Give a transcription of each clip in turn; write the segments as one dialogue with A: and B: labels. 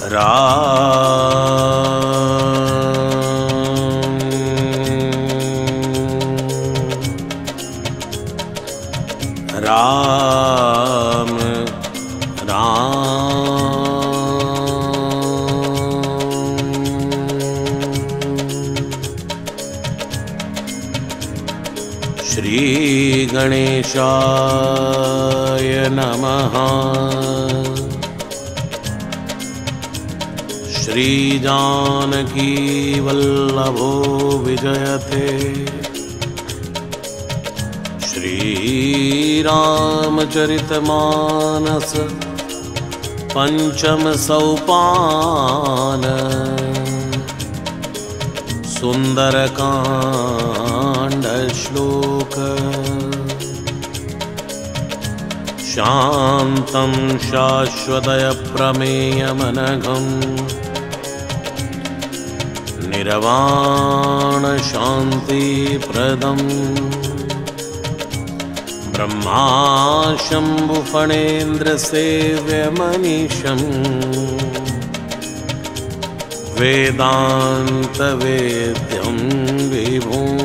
A: राम राम श्री गणेशाय नमः। श्री जानकी वल्लभो विजयते। श्री रामचरितमानस पंचम सोपान। सुंदरकांड श्लोक। शांतं शाश्वतय प्रमेयमनघं निर्वाण शांति प्रदम् ब्रह्मा शंभु फणेन्द्र सेव्यमनीशम् वेदांत वेद्यं विभुम्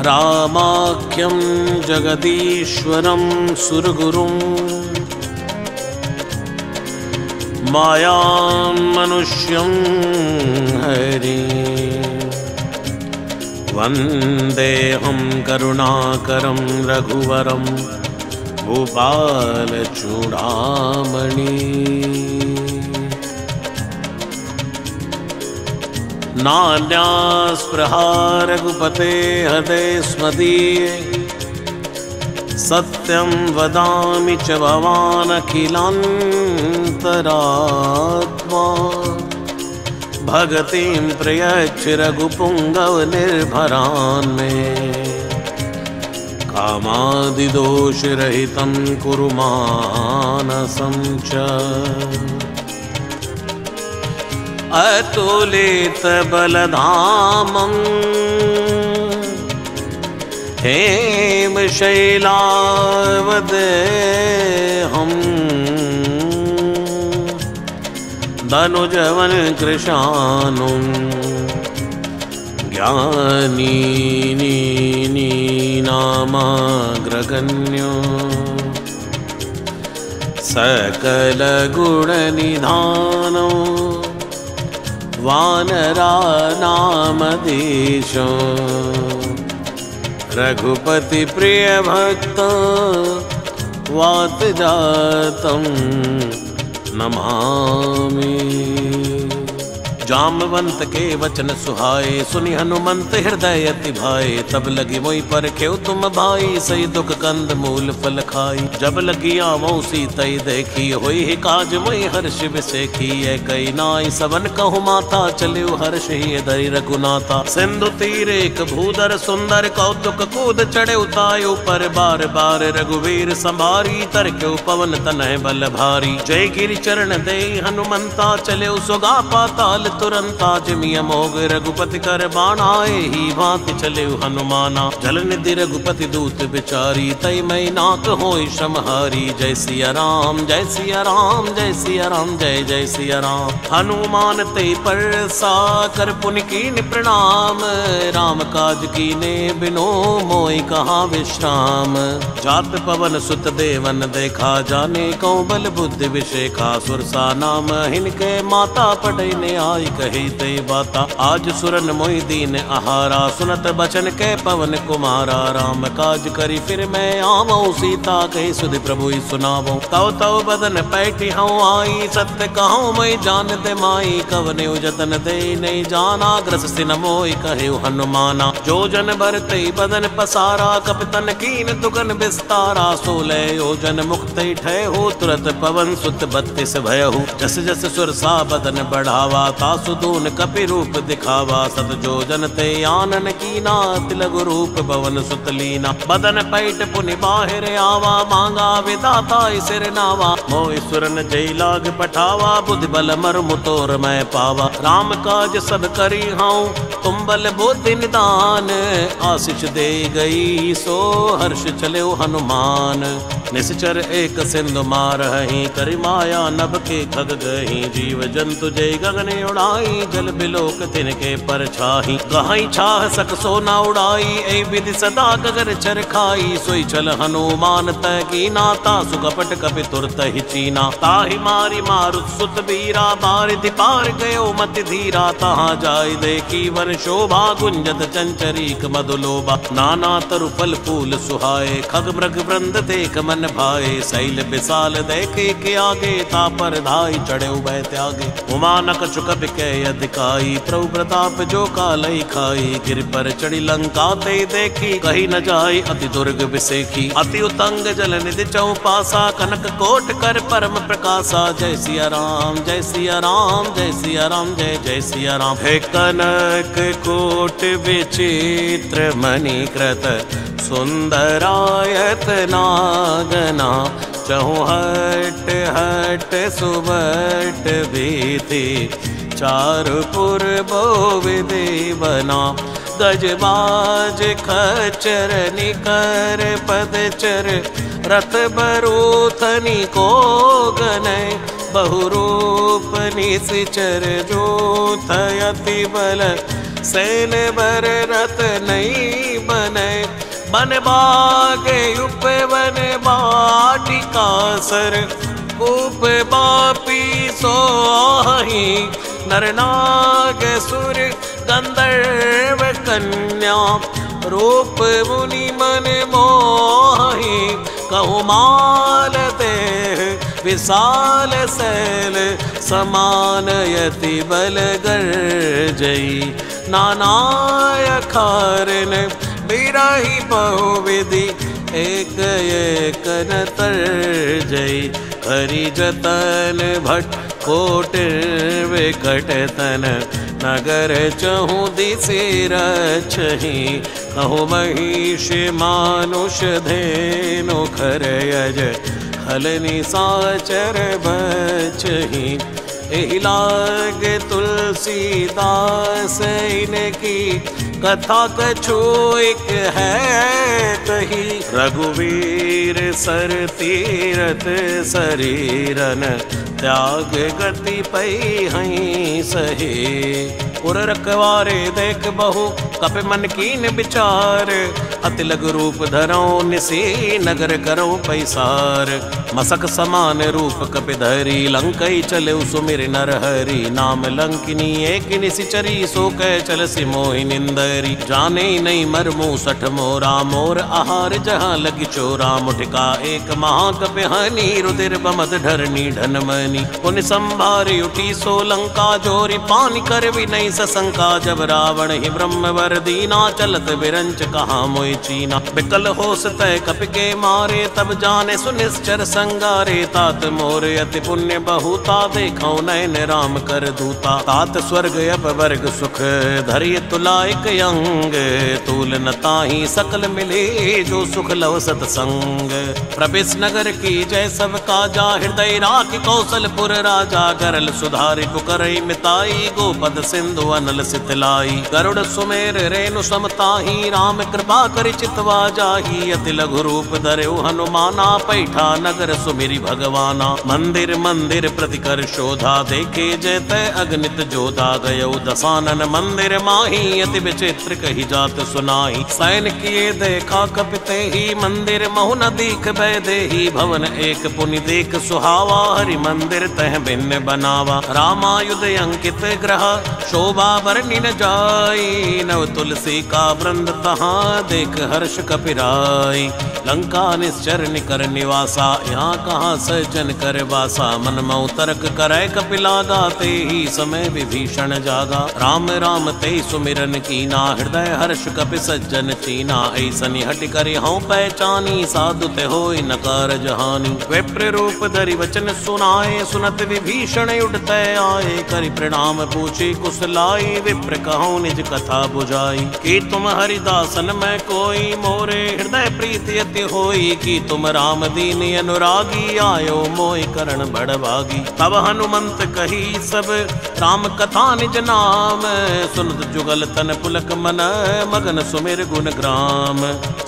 A: रामाख्यं जगदीश्वरं सुरगुरुं मायां मनुष्यं हरिं वन्देऽहं करुणाकरं रघुवरं भूपालचूडामणि। नान्यास्पृहा रघुपते हृदे स्मदीये। सत्यं वदामि च भवानखिलान्तरात्मा। भगतिं प्रयच्छ रघुपुङ्गव निर्भरान्मे। कामादिदोषरहितं कुरु मानसं च। अतुलित बलधामं हेमशैलावदेहं धनुजवन कृशानुं ज्ञानीनामाग्रगण्यो सकलगुणनिधानो वानरानामधीशो रघुपति प्रिय भक्त वातजातं नमामि। जामवंत के वचन सुहाए सुनि हनुमंत हृदय अति भाए। तब लगी मोहि परखेउ तुम भाई सही दुख कंद मूल फल खाई। जब लगी आवो सीतई देखी होई ही काज मोहि हर्ष विसेखी। कई नाई सबन कहु माता चलिउ हर्ष ही धरि रघुनाथा। सिंधु तीर एक भूधर सुंदर कौतुक कूद चढ़े उतायो पर बार बार रघुवीर संभारी। तरक्यो पवन तनय बल भारी। जय गिरि चरण दे हनुमंता चलिउ सुगा पाताल तुरंता। जिमिय मोग रघुपति कर बाणाए ही भांति चले हनुमाना। जल निधि रघुपति दूत बिचारी तई मई नाक होई समहारी। जय सिया राम जय सिया राम जय सिया राम जय जय सिया राम। हनुमान ते परसा कर पुनि कीन प्रणाम। राम काज कीने बिनो मोहि कहा विश्राम। जात पवन सुत देवन देखा जाने कौ बल बुद्धि विशेखा। सुरसा नाम हिनके माता पढ़ई ने आई कही ते बाता। आज सुरन मोहि दीन आहारा सुनत बचन के पवन कुमारा। राम काज करी फिर मैं आवऊं सीता कही सुधि प्रभु सुनावो। तव तव बदन पैठी हूँ आई सत्य कहूँ मैं जान दे माई। कवने जतन दे नहीं जाना ग्रस सिन मोहि कहे हनुमाना। जो जन भरते बदन पसारा कपतन कीन दुगन विस्तारा। 16 योजन मुक्त ठय हो तुरत पवन सुत 32 भयहु। जस जस सुरसा बदन बढ़ावा तासु दून कपि रूप दिखावा। सत जो जन ते आनन कीना तिलगु रूप भवन सुत लीना। बदन पैठ पुनि बाहिर आवा मांगा विदाता सिर नावा। मोहि सुरन जय लाग पठावा बुद्धि बल मर्म तोर मैं पावा। राम काज सब करी हूँ तुम बल बुद्धि निदान। आशीष दे गई सो हर्ष चले हनुमान। निश्चर एक सिंधु मारही, करि माया नभ के खग गही। जीव जंतु जय गगने उड़ाई, जल बिलोक तिनके पर छाही। गहाई छाह सक सोना उड़ाई, ऐ विधि सदा गगर चर खाई। सोई चल हनुमान तय कीना, तासु कपट कपि तुरत ही चीना। ताहि मारी मारुत सुत बीरा, बारिधि पार गयो मति धीरा। तहाँ जाय देखी वन शोभा, गुंजत चंचरीक मधुलोभा। नाना तरु फल फूल सुहाए, खग मृग वृंद देख मन भाए। शैल विशाल देखे के आगे, तापर धाई चढ़े उभय त्यागे। उमानक चुक बिकै अधिकाई, प्रभु प्रताप जो कालई खाई। गिर पर चढ़ी लंका ते देखी, कही न जाय अति दुर्ग विसेखी। अति उतंग जल निधि चौपासा, कनक कोट कर परम प्रकाशा। जय सिया राम जय सिया राम, जय सिया राम जय जय सिया राम। हे कनक कोट विचित्र मणिकृत, सुंदरायत नागना। चहु हट हट सुबट भीति, चारुपुर बहुविधि बना। गजबाज खच्चर निकर पदचर, रथ बरूथनी को गनय। बहुरूप निश्चर जोथयति बल, सैन बर रथ नहीं बनय। बन बागे उपवन बाटिका सर, उप बापी सोही। नर नाग सुर गंधर्व कन्या, रूप मुनि मन मोही। कहु माल देह विशाल शैल, समान यति बल गर्जई। नानाय खारन बिराही बहुविधि, एक एक न तर्जई। हरि जतन भट कोट विकट तन, नगर चहु दिशि रक्षहि। कहु महिष मानुष धेनु खरयज, हल निशाचर बचहि। एहि लाग तुलसीदास इनकी, कथा कछु एक है कही। रघुवीर सर तीरथ शरीरन, त्याग गति पै हई सहे। उर रखवारे देख बहु, कपि मन कीन विचार। अति लघु रूप धरौ निसी, नगर करौ पैसार। मसक समान रूप कपि धरी, लंकई चले सुमिर नर हरि। नाम लंकिनी एक निशिचरी, सो कह चल सि मोहि निंदरी। जाने नहीं मरमु सठ मोरा, मोर आहार जहाँ लगी चोरा। मुठिका एक महाकपि हनी, रुधिर बमद ढरनी ढनमनी। पुनि संभारी उठी सो लंका, जोरी पानी कर विनय सशंका। जब रावण ही ब्रह्मवर दीना, चलत विरंच कहाँ मोहि चीना। बिकल होस तय कपि के मारे, तब जाने सुनिश्चर संगारे। तात मोर अति पुण्य बहुता, देखौ नयन राम कर दूता। तात स्वर्ग अपवर्ग सुख, धरि तुलायक अंग। तूल न ताहि सकल मिले, जो सुख लव सतसंग। प्रवेश नगर की जय सब काजा, हृदय राखि कौशलपुर राजा। गरल सुधारि पुकरई मिताई, गोपद सिंधु अनल सितलाई। गरुड़ सुमेर रेणु समताही, राम कृपा करि चितवा जाही। अति लघु रूप धरौ हनुमाना, पैठा नगर सुमिरि भगवाना। मंदिर मंदिर प्रति कर शोधा, देखे जयते अगणित जोधा। गयौ दसानन मंदिर माही, अति विचित्र कही जात सुनाई। सैन किए देखा कपिते ही, मंदिर महु न दीख बैदेही। भवन एक पुनि देख सुहावा, हरि मंदिर तह भिन्न बनावा। रामायुध अंकित ग्रह, शोभा वर्णि न जाई। नव तुलसी का वृंद तहाँ, देख हर्ष कपिराई। लंका निश्चर निकर निवासा, यहाँ कहाँ सज्जन कर वासा। मन मऊ तर्क करे कपिलागा, ते ही समय विभीषण जागा। राम राम ते सुमिरन कीना, हृदय हर्ष कपि सज्जन चीना। ऐसनि हटि करि हऊँ पहचानी, साधु ते होय न कारज हानि। विप्र रूप धरि वचन सुनाए, सुनत विभीषण उठते आए। करि प्रणाम पूछी कुशलाई, विप्र कहूँ निज कथा बुझाई। कि तुम हरिदासन में कोई, मोरे हृदय प्रीति अति होई। कि तुम राम दीन अनुरागी, आयो मोहि करण बड़भागी। तब हनुमंत कही सब राम कथा निज नाम। सुनत जुगल तन पुलक मन मगन सुमिर गुण ग्राम।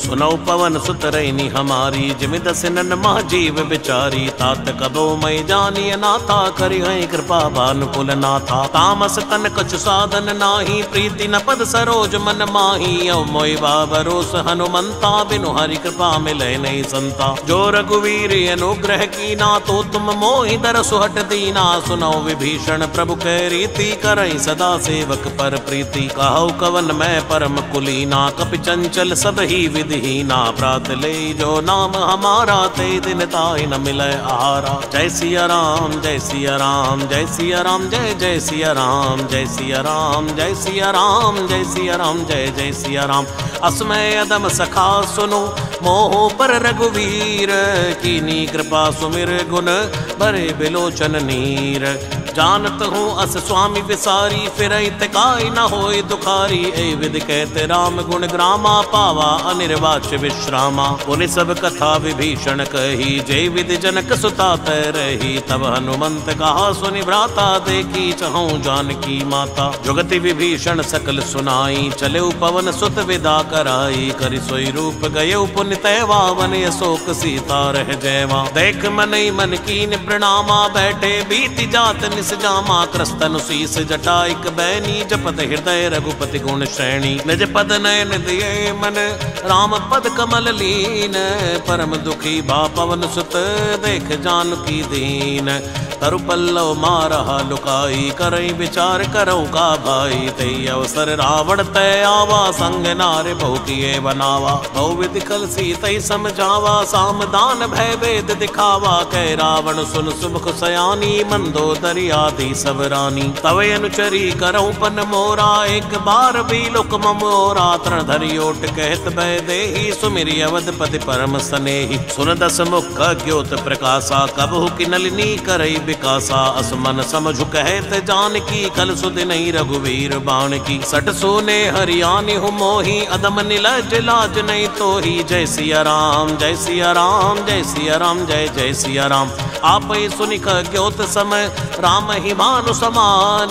A: सुनौ पवन सुत रैनी हमारी जिमि दस नन मह जीव बिचारी। तात कबो मई जानिय नाथा करि हैं कृपा भानुकुल नाथा। तामस तन कछु साधन नाही प्रीति न पद सरोज मन माही। अव मोहि भरोस हनुमंता बिनु हरि कृपा मिलै नहीं संता। जो रघुवीर अनुग्रह कीना तो तुम मोहि दर सुहट दीना। सुनौ विभीषण प्रभु कै रीति करई सदा सेवक पर प्रीति। कहौ कवन मैं परम कुलीना कपि चंचल सब ही विधिहीना। प्रात ले जो नाम हमारा ते दिन ताहि न मिलै आहारा। जय सिया राम जय सिया राम जय सिया राम जय जय सिया राम जय सिया राम जय सिया राम जय सिया राम जय जय सिया राम। असमय अदम सखा सुनो मोह पर रघुवीर। कीनी कृपा सुमिर गुण भरे बिलोचन नीर। जानत हूँ अस स्वामी विसारी फिरई तिकाई न होय दुखारी। ए विधि कहते राम गुण ग्रामा पावा अनिर्वाच्य विश्रामा। पुनि सब कथा विभीषण कही जय विधि जनक सुता तै रही। तब हनुमंत कहा सुनि भ्राता देखी चहु जानकी माता। जुगति विभीषण सकल सुनाई चले पवन सुत विदा कराई। करि सोई रूप गये पुनि तैवा वन अशोक सीता रह जयवा। देख मनई मन कीन प्रणामा बैठे बीति जात निस जामा। क्रस्तनु शीस जटाइक बैनी जपत हृदय रघुपति गुण श्रेणी। निज पद नयन दिए मन राम पद कमल लीन। परम दुखी भा पवन सुत देख जानकी दीन। तरु पल्लव मारहा लुकाई करई विचार करौ का भाई। तई अवसर रावण तय आवा संग नारे बहु किए बनावा। बहु विधि कल सीतई समझावा सामदान भय वेद दिखावा। कह रावण सुन सुमुख सयानी मंदोदरी आदि सब रानी। तवे अनुचरी करौ पन मोरा एक बार भी लुक मोरा। तरण धरि ओट कहत भय देहि सुमिरि अवधपति परम सनेहि। सुन दस मुख ज्योत प्रकाशा कबहु की नलिनी करई विकासा। असमन समझु कहत जानकी कल सुदिनहि रघुवीर बाण की। सट सोने हरियाणि हूँ मोहि अदम निलज लाज नहीं तोहि। जय सिया राम जय सिया राम जय सिया राम जय जय सिया राम। आपै सुनिक ज्योत समय राम ही भानु समान।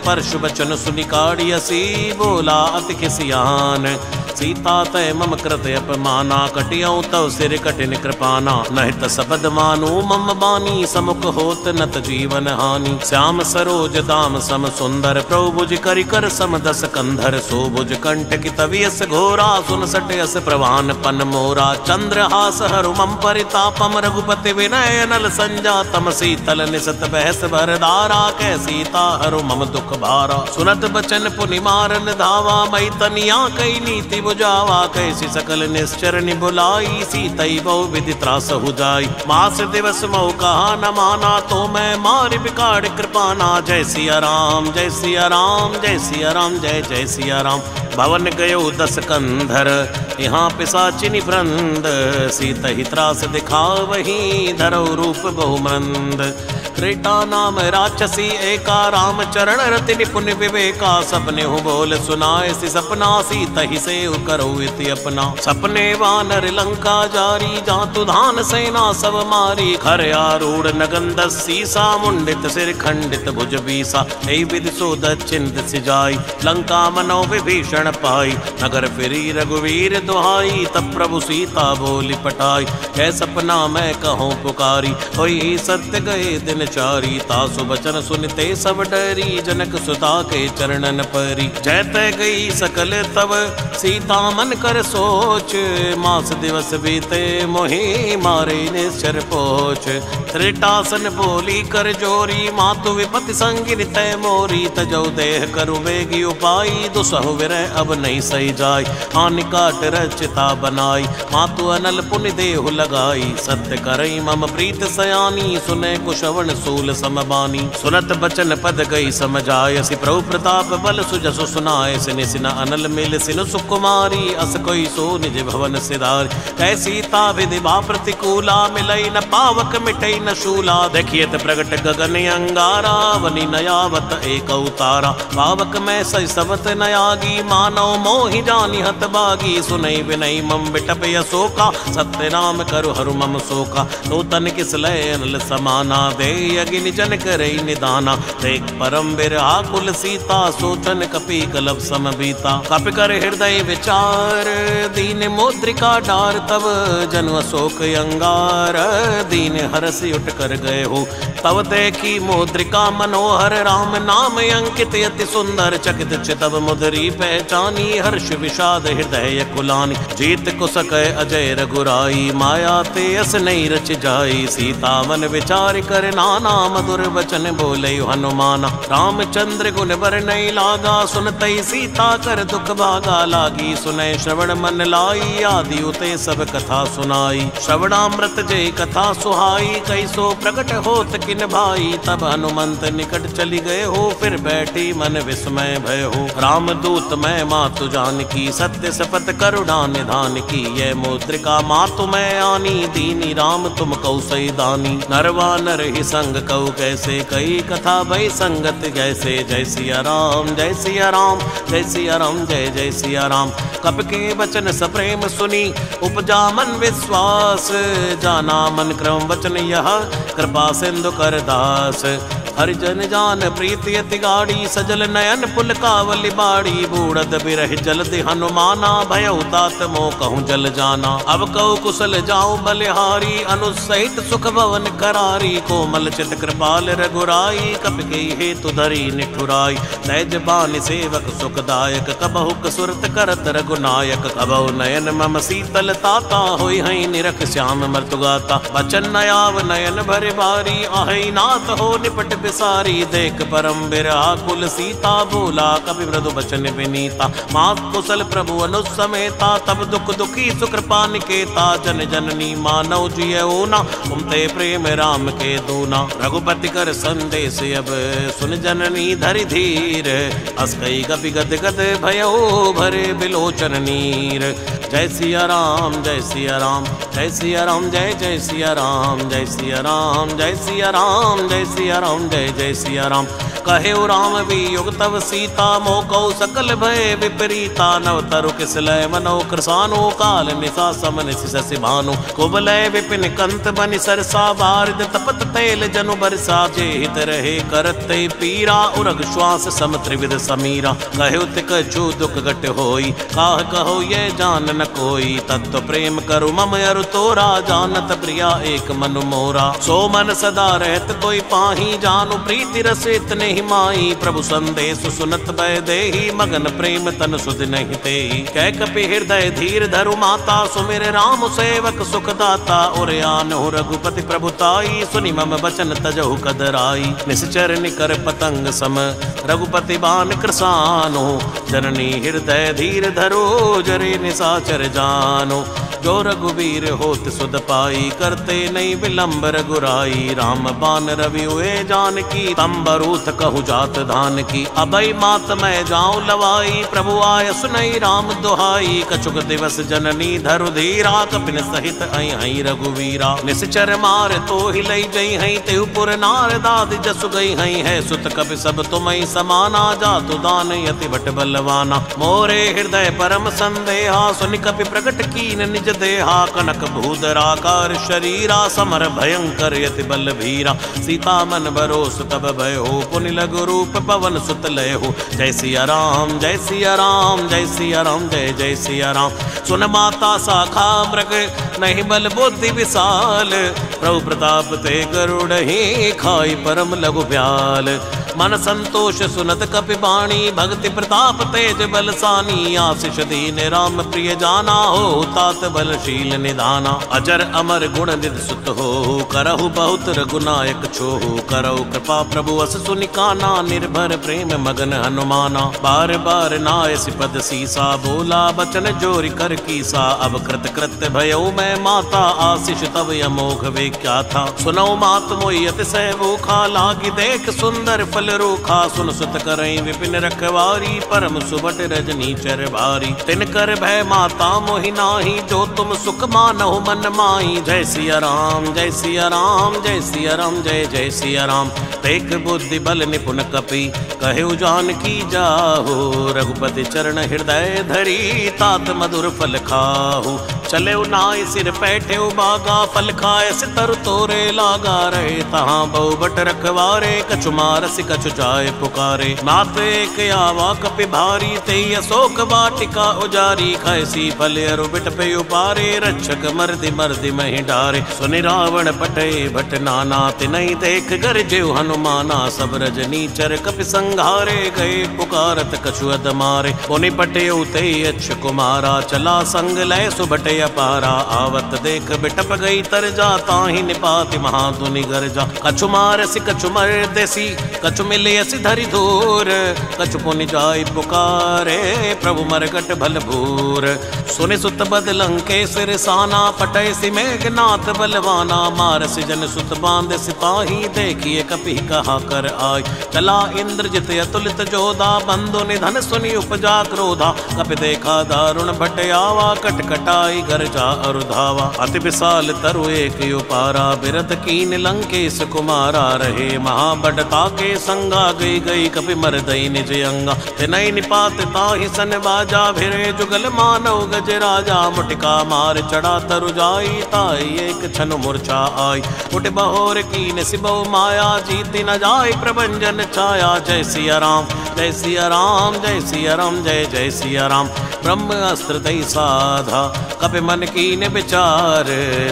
A: परशु बचन सुनि काढ़ियसी बोला अति खिसियान। सीता तय मम कृत अपमाना कटियौ तव सिर कठिन कृपाना। नहित सबद मानु मम बानी समुख होत नत जीवन हानि। श्याम सरोज दाम सम सुंदर प्रभु भुज करि कर सम दस कंधर। सो भुज कंठ की तवियस घोरा सुन सटयस प्रवान पन मोरा। चंद्रहास हरु मम परितापम रघुपति विनय नल संजातम। शीतल निसत बहस भरदारा कै सीता हरु मम दुख भारा। सुनत बचन पुनि मारन धावा मई तनिया कई नीति बुझावा। कैसी सकल निश्चर बुलाई सीतई बहु विधि त्रास हो जाई। मास दिवस मऊ कहा न माना तो मैं मारि बिकाड़ कृपाना। जय सिया राम जय सिया राम जय सिया राम जय जय सिया राम। भवन गयो दस कंधर यहाँ पिशाचिनी वृंद। सीत ही त्रास दिखावही धरौ रूप बहुमंद। त्रेता नाम राक्षसी एका राम चरण रति निपुण विवेका। सपने हूँ बोल सुनाए सी सपना सीत ही से करो इति अपना। सपने वानर लंका जारी जातु धान सेना सब मारी। खर आरूढ़ नगन दस सीसा मुंडित सिर खंडित भुज बीसा। ऐ विधि सो दक्षिण दिस जाई लंका मनो विभीषण पाई। नगर फिरी रघुवीर दुहाई तब प्रभु सीता बोली पटाई। कै सपना मैं कहूँ पुकारी होई सत्य गए दिन चारी। तासु बचन सुनते सब डरी जनक सुता के चरणन परी। जयते गई सकल तब सीता मन कर सोच। मास दिवस बीते मोहि मारे निश्चर पोच। त्रिटासन बोली कर जोरी मातु विपति संगिन तय मोरी। तजौ देह करु वेगी उपाई दुसहु विरह अब नहीं सही जाय। हानि काट रचिता बनाई मातु अनल पुनि देहु लगाई। सत्य करई मम प्रीत सयानी सुने कुशवन सूल समबानी। सुनत बचन पद गई समझायसि प्रभु प्रताप बल सुजसु सुनाय। सिनि सिन अनल मिल सिनु सुकुमारी अस कोई सो निज भवन सिधार। कै सीता विधि बा प्रतिकूला मिलई न पावक मिटई न शूला। देखियत प्रगट गगन अंगारा वनि नयावत एक अवतारा। पावक में सई सवत नयागी मा मानव मोहि जानि हत बागी सुनई विनय मम बिटप यशोका सत्य नाम करु हरु मम शोका नूतन किस लय अनल समाना दे अगिन जन करई निदाना देख परम बिरहा कुल सीता सोचन कपि कलप सम बीता कपि कर हृदय विचार दीन मुद्रिका डार तब जन अशोक अंगार दीन हरस उठ कर गए हो तब देखी मुद्रिका मनोहर राम नाम अंकित अति सुंदर चकित चितव मुद्री पहचानी हर्ष विषाद हृदय कुलानी जीत को सकै अजय रघुराई माया ते अस नहीं रच जाई सीता मन विचार कर नाना मधुर वचन बोले हनुमाना रामचंद्र गुण बर नहीं लागा सुनतई सीता कर दुख भागा लागी सुनय श्रवण मन लाई आदि उते सब कथा सुनाई श्रवणामृत जय कथा सुहाई कैसो प्रकट होत किन भाई तब हनुमंत निकट चली गए हो फिर बैठी मन विस्मय भय हो रामदूत मैं मातु जानकी सत्य सपत करुणा निधान की यह मुद्रिका मातु मैं आनी दीनी राम तुम कौ सही दानी नरवा नर ही संग कऊ कैसे कई कथा भई संगत जैसे जय सिया राम जय सिया राम जय सिया राम जय जय सिया राम कप के वचन सप्रेम सुनी उपजा मन विश्वास जाना मन क्रम वचन यह कृपा सिंधु कर दास हरिजन जान प्रीति अति गाड़ी सजल नयन पुलकावली बाड़ी बूढ़द बिरह जलदि हनुमाना भयउ तात मोह कहूँ जल जाना अब कहु कुशल जाऊं बलिहारी अनुसहित सुख भवन करारी कोमल चित कृपाल रघुराई कप के हेतु धरी निठुराई तैज बानि सेवक सुखदायक कबहु कसुरत करत रघुनायक कबहु नयन मम शीतल ताता होई हई निरख श्याम मृतुगाता बचन नयाव नयन भर बारी आहई नाथ हो निपट बिसारी देख परम बिरहा कुल सीता बोला कपि मृदु बचन विनीता मात कुशल प्रभु अनुसमेता तब दुख दुखी सुकृपा निकेता जन जननी मानव जिय ओना उमते प्रेम राम के दूना रघुपति कर संदेश अब सुन जननी धरि धीर अस कई गपि गद गद भयो भरे बिलोचन नीर जय सिया राम जय सिया राम जय सिया राम जय जय सिया राम जय सिया राम जय सिया राम जय सिया राम जय जय सिया राम कहे राम वियोग तव सीता मोकौ सकल भय विपरीता नव तरु किस लय मनो कृसानो काल निशा समन शशि भानु कुबलय विपिन कंत बनि सरसा बारिद तपत तैल जनु बरसा जे हित रहे करत पीरा उरग श्वास सम त्रिविध समीरा कहे तिक छू दुख घट होई काह कहो ये जान न कोई तत्व प्रेम करु मम अरु तोरा जानत प्रिया एक मनु मोरा सो मन सदा रहत कोई पाही जानु प्रीति रस इतने ही माई प्रभु संदेश सुनत भय देहि मगन प्रेम तन सुध नहीं तेहि कह कपि हृदय धीर धरु माता सुमिर राम सेवक सुखदाता उरयान हो रघुपति प्रभुताई सुनि मम बचन तजहु कदराई निश्चर निकर पतंग सम रघुपति बान कृसानो जननी हृदय धीर धरो जरे निशाचर जानो जो रघुवीर होत सुध पाई करते नहीं विलंब रघुराई राम बान रवि हुए जानकी तंबरूथ कहु जात धान की अभय मात मैं जाऊं लवाई प्रभु आय सुनई राम दुहाई कछुक दिवस जननी धरु धीरा कपिन सहित आई हई रघुवीरा निश्चर मार तो हिलई गई हई तेहुपुर नार दाद जसु गई हई है सुत कपि सब तुमई समाना जातु दान यति भट बलवाना मोरे हृदय परम संदेहा सुनि कपि प्रकट कीन निज देहा कनक भूधराकार शरीरा समर भयंकर यति बल भीरा सीता मन भरोस तब भय हो पुनि लघु रूप पवन सुत लय हो जय सिया राम जय सिया राम जय सिया राम जय जय सिया राम सुन माता शाखा मृग नहीं बल बुद्धि विशाल प्रभु प्रताप ते गरुड़ ही खाई परम लघु ब्याल मन संतोष सुनत कपि बाणी भक्ति प्रताप तेज बलसानी आशीष दीन राम प्रिय जाना हो तात बलशील निधाना अजर अमर गुण निधि सुत हो करहु बहुत रघुनायक छोहु करहु कृपा प्रभु अस सुनिकाना निर्भर प्रेम मगन हनुमाना बार बार नाय सिपद सीसा बोला बचन जोरि कर कीसा अब कृत कृत्य भयो मैं माता आशीष तब अमोघ वे क्या था सुनौ मात मोहि अतिशय भूखा लागी देख सुंदर फल फल रूखा सुन सुत करई विपिन रखवारी परम सुबट रजनी चर भारी तिन कर भय माता मोहि नाही जो तुम सुख मानो मन माई। जय सिया राम जय सिया राम जय सिया राम जय जय सिया राम। तेक बुद्धि बल निपुण कपि कहु जानकी जाहु रघुपति चरण हृदय धरी तात मधुर फल खाहु। चले नाय सिर पैठे बागा फल खाए सितर तोरे लागा रहे तहाँ बहु बट रखवारे कछु मारस कछु जाय पुकारे। नाथ एक आवा कपि भारी ते अशोक वाटिका उजारी खैसी फल अरु बिट पे उपारे रक्षक मर्दि मर्दि महि डारे। सुनि रावण पटे भट नाना तिनहि देख गरजेउ हनुमाना सब रजनी चर कपि संघारे गए पुकारत कछु अद मारे। पुनि पटे ते अच्छ कुमारा चला संग लय सुबटे अपारा आवत देख बिटप गई तर जा ताहि निपाति महाधुनि गरजा। कछु मारसी कछु मर्देसी कछु मिलियसी धरि धूर कछु पुनि जाय पुकारे प्रभु मरगट भल भूर। सुनि सुत बद लंकेश्वर साना पटय सि मेघनाथ बलवाना मारसी जन सुत बांध सिपाही देखिए कपि कहा कर आय। चला इंद्रजित अतुलित जोधा बंधु निधन सुनि उपजा क्रोधा कपि देखा दारुण भट आवा कटकटाई गरजा अरुधावा। अति विशाल तरु एक उपारा बिरध कीन लंकेश कुमारा रहे महाबडता के संगा गई गई कपि मरदई निज अंगा। तिनई निपात ताहि सन बाजा भिरे जुगल मानव गज राजा मुटिका मार चढ़ा तरु जाई ताई एक छन मूर्छा आई। उठ बहोर कीन सिबो माया जीति न जाय प्रभंजन छाया। जय सिया राम जय सिया राम जय सिया राम जय जय सिया राम। ब्रह्म अस्त्र दई साधा कपि मन कीन विचार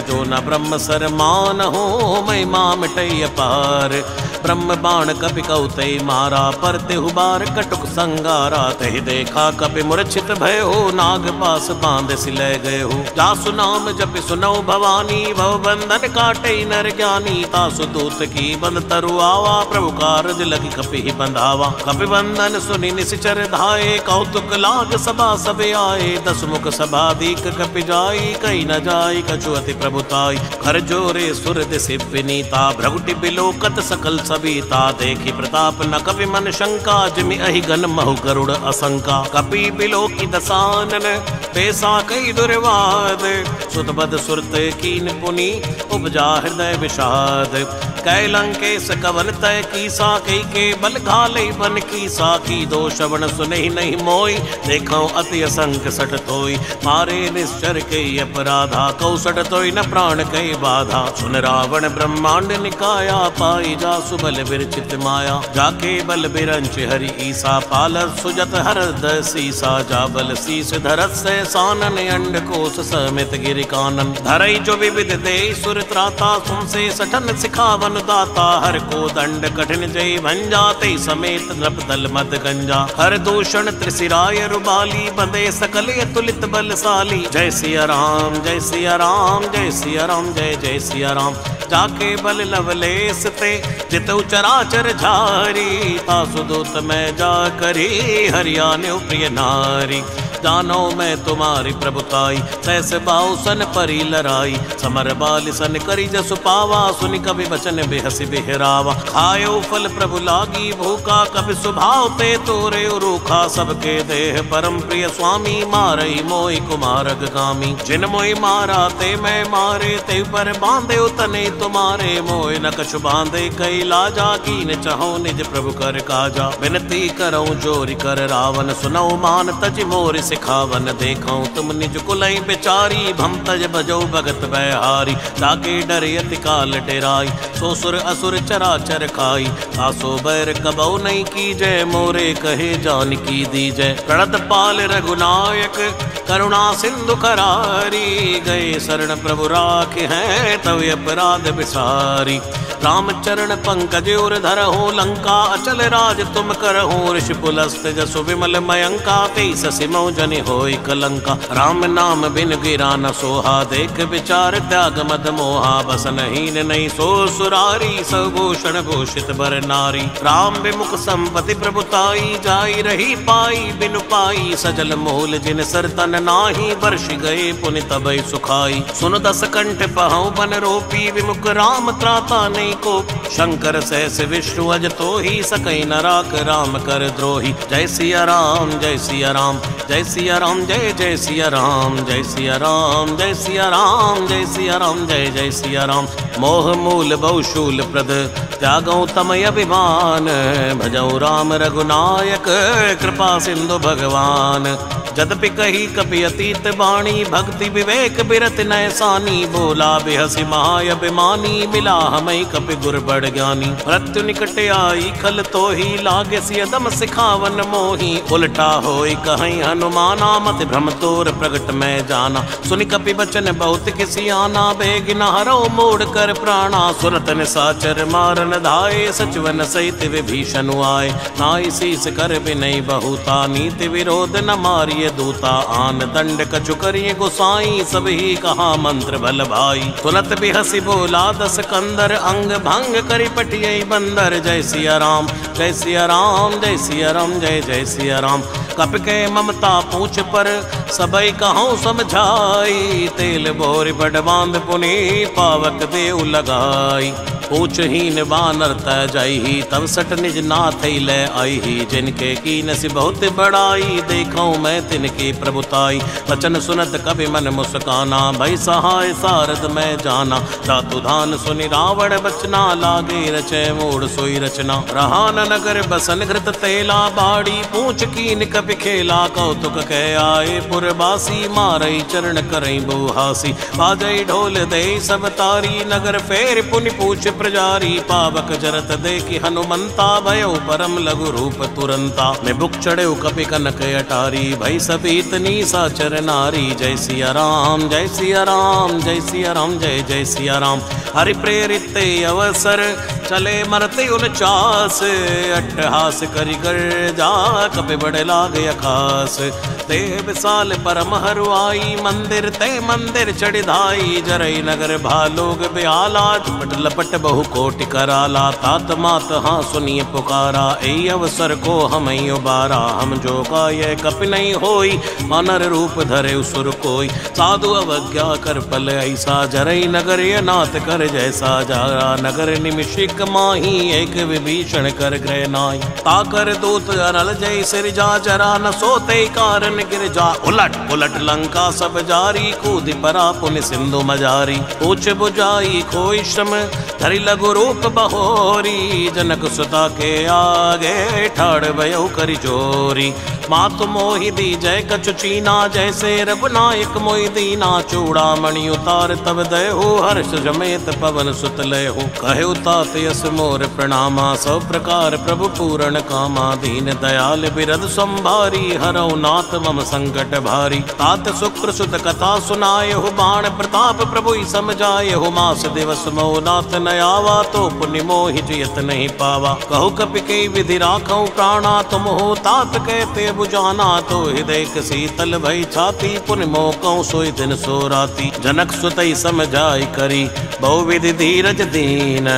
A: जो न ब्रह्म सर मान हो महिमा मिटई अपार। ब्रह्म बाण कपि कौतई मारा पर तेहु बार कटुक संगारा। तहि देखा कपि मूर्छित भय हो नाग पास बांध सिलय गए हो। जासु नाम जपि सुनौ भवानी भव बंधन काटई नर ज्ञानी। तासु दूत की बंद तरु आवा प्रभु कारज लगी कपि ही बंधावा। कपि बंधन सुनि निशिचर धाये कौतुक लाग सभा सब आए। दस मुख सभा दीक कपि जाई कई न जाई कछु अति प्रभुताई। कर जोरे सुर दिसि विनीता भ्रगुटि बिलोकत सकल सबीता। देखी प्रताप न कपि मन शंका जिमि अहि गन महु गरुड़ असंका। कपि बिलोकी दसानन पेसा कई दुर्वाद सुत बद सुरत कीन पुनि उपजा हृदय विषाद। कै लंकेश कवन तय कीसा कई के बल घाले बन कीसा। की दो श्रवण सुनहि नहीं मोई देखो अति असंक सट थोई। मारे निश्चर के अपराधा कौसट तोई न प्राण कई बाधा। सुन रावण ब्रह्मांड निकाया पाई जा सुबल विरचित माया। जाके बल बिरंच हरि ईसा पालस सुजत हरद सीसा। जा बल शीस धरत से सानन अंड कोश समित गिरि कानन। धरई जो विविध दे सुर त्राता सुन से सठन सिखावन दाता। हर को दंड कठिन जय भंजा ते समेत नृप दल मद गंजा। हर दूषण त्रिशिराय रुबाली बंदे सकल तुलित बलशाली। जय सिया राम जय सिया राम जय सिया राम जय जय सिया राम। जाके बल लवलेस ते जितु चराचर झारी। तासु दूत मैं जा करी हरियाणा प्रिय नारी। जानो मैं तुम्हारी प्रभुताई सहस बाउसन परी लराई। समर बाल सन करी जसु पावा सुनि कवि वचन बेहसी बेहरावा। खायो फल प्रभु लागी भूखा कवि स्वभाव ते तोरे रूखा। सबके देह परम प्रिय स्वामी मारई मोहि कुमारग गामी। जिन मोहि मारा ते मैं मारे ते पर बांधे तने तुम्हारे। मोहि न कछु बांधे कई लाजा कीन चाहो निज प्रभु कर काजा। विनती करऊं जोरि कर रावण सुनौ मान तज मोर सिखावन। देखो तुम निज कुलई बेचारी भम तज भजो भगत बहारी। ताके डर अति काल डेराई सो सुर असुर चराचर खाई। आसो बैर कबौ नहीं की जय मोरे कहे जान की दी जय। प्रणत पाल रघुनायक करुणा सिंधु करारी। गए शरण प्रभु राखे हैं तव अपराध विसारी। रामचरण पंकज उर धरहु लंका अचल राज तुम करहु। ऋषि पुलस्त जसु विमल मयंका ते ससिमौ जनि होई कलंका। राम नाम बिन गिरा न सोहा देख विचार त्याग मद मोहा। बसन हीन नहीं सो सुरारी सभूषण भूषित बर नारी। राम विमुख संपति प्रभुताई जाई रही पाई बिनु पाई। सजल मोल जिन सरतन नाही वर्ष गए पुनि तबै सुखाई। सुन दस कंठ पहु बन रोपी विमुख राम त्राता नहीं बाणी को, शंकर सहस विष्णु अज तो ही सकई न राख, राम कर द्रोही। जय सिया राम जय सिया राम, जय सिया राम जय जय सिया राम, जय सिया राम जय सिया राम, जय सिया राम जय जय सिया राम। मोह मूल बहुशूल प्रद त्यागौ तमय अभिमान, भजौ राम रघुनायक कृपा सिंधु भगवान। जदपि कही कपि अतीत बाणी, भक्ति विवेक बिरत नैसानी, बोला बेहसी महाअभिमानी, मिला हमें कपि गुर बड़ ज्ञानी। मृत्यु निकट आई खल तो ही, लागे सियदम सिखावन मोही, उल्टा होई कहीं हनुमाना, मत भ्रम तोर प्रगट में जाना। सुनि कपि बचन बहुत किसी आना, बेग न हरो मोड़ कर प्राणा, सुरत निसाचर मारन धाये, सचिवन सहित विभीषण आए। नाई शीस कर विनय बहुता, नीति विरोध न मारिय दूता, आन दंड कछु करिए गोसाई, सब ही कहा मंत्र भल भाई। तुरत भी हसी बोला दस कंदर, अंग भंग करी पटियै बंदर। जय सिया राम जय सिया राम, जय सिया राम जय जय सिया राम। कप के ममता पूछ पर, सबई कहूँ समझाई, तेल बोर बड़ बांध पुनि, पावक देव लगाई। पूछहीन बानर तय जाई, तब सट निज नाथ ले आई, जिनके कीन सी बहुत बड़ाई, देखूं मैं तिनकी प्रभुताई। वचन सुनत कभी मन मुस्काना, भई सहाय सारद में जाना। दातु धान सुनि रावण बचना, लागे रचे मूड सोई रचना। रहान नगर बसन घृत तेला, बाड़ी पूछ कीन कपि खेला, कौतुक कह आए पुरबासी, मारई चरण करई बुहासी। बाजई ढोल दे सब तारी, नगर फेर पुनि पूछ प्रजारी। पावक जरत देखि हनुमंता, भयो परम लघु रूप तुरंता। मैं बुक चढ़े कपि कनक अटारी, भई सबीत नीसा चर नारी। जय सिया राम जय सिया राम, जय सिया राम जय जय सिया राम। हरि प्रेरित अवसर, चले मरते उनचास, अट्टहास करि गर्जा, कपि बड़े लागे अखास। ते विशाल परम हरुआई, मंदिर ते मंदिर चढ़िधाई। जरई नगर भालोग ब्याला, झपट लपट बहु कोटि कराला। तात मात हाँ सुनिए पुकारा, ए अवसर को हम उबारा। हम जो गाये कपि नहीं होई, वानर रूप धरे सुर कोई। साधु अवज्ञा कर पल ऐसा, जरई नगर ये नाथ कर जैसा। जारा नगर निमिषिक माही, एक विभीषण कर ग्रह नाई। ताकर दूत अरल जय सिर जा, जरा न सोते कारण गिर जा। उलट उलट लंका सब जारी, कूद परा पुनि सिंधु मजारी। पूछ बुझाई खोई श्रम, धरि लघु रूप बहोरी। जनक सुता के आगे, ठाड़ भयो करि जोरी। मातु मोहि दी जय कछु चीना, जैसे रघुनायक मोहि दीना। चूड़ामणि उतार तब दयहु, हर्ष जमेत पवन सुत लयहु। कहे तात यस मोर प्रणामा, सब प्रकार प्रभु पूरण कामा। दीन दयाल बिरद संभारी, हरौ नाथ मम संकट भारी। तात शुक्र सुत कथा सुनायहु, बाण प्रताप प्रभु समझायहु। मास दिवस मो नाथ न आवा, तो पुण्य मोहि जियत नहीं पावा। कहु कपि के विधि राखौ प्राणा, तुम हो तात कहते बुझाना। तो हृदय शीतल भई छाती, पुन मोकौ सोई दिन सो राती। जनक सुतई समझाई करी, बहुविधि धीरज दीन।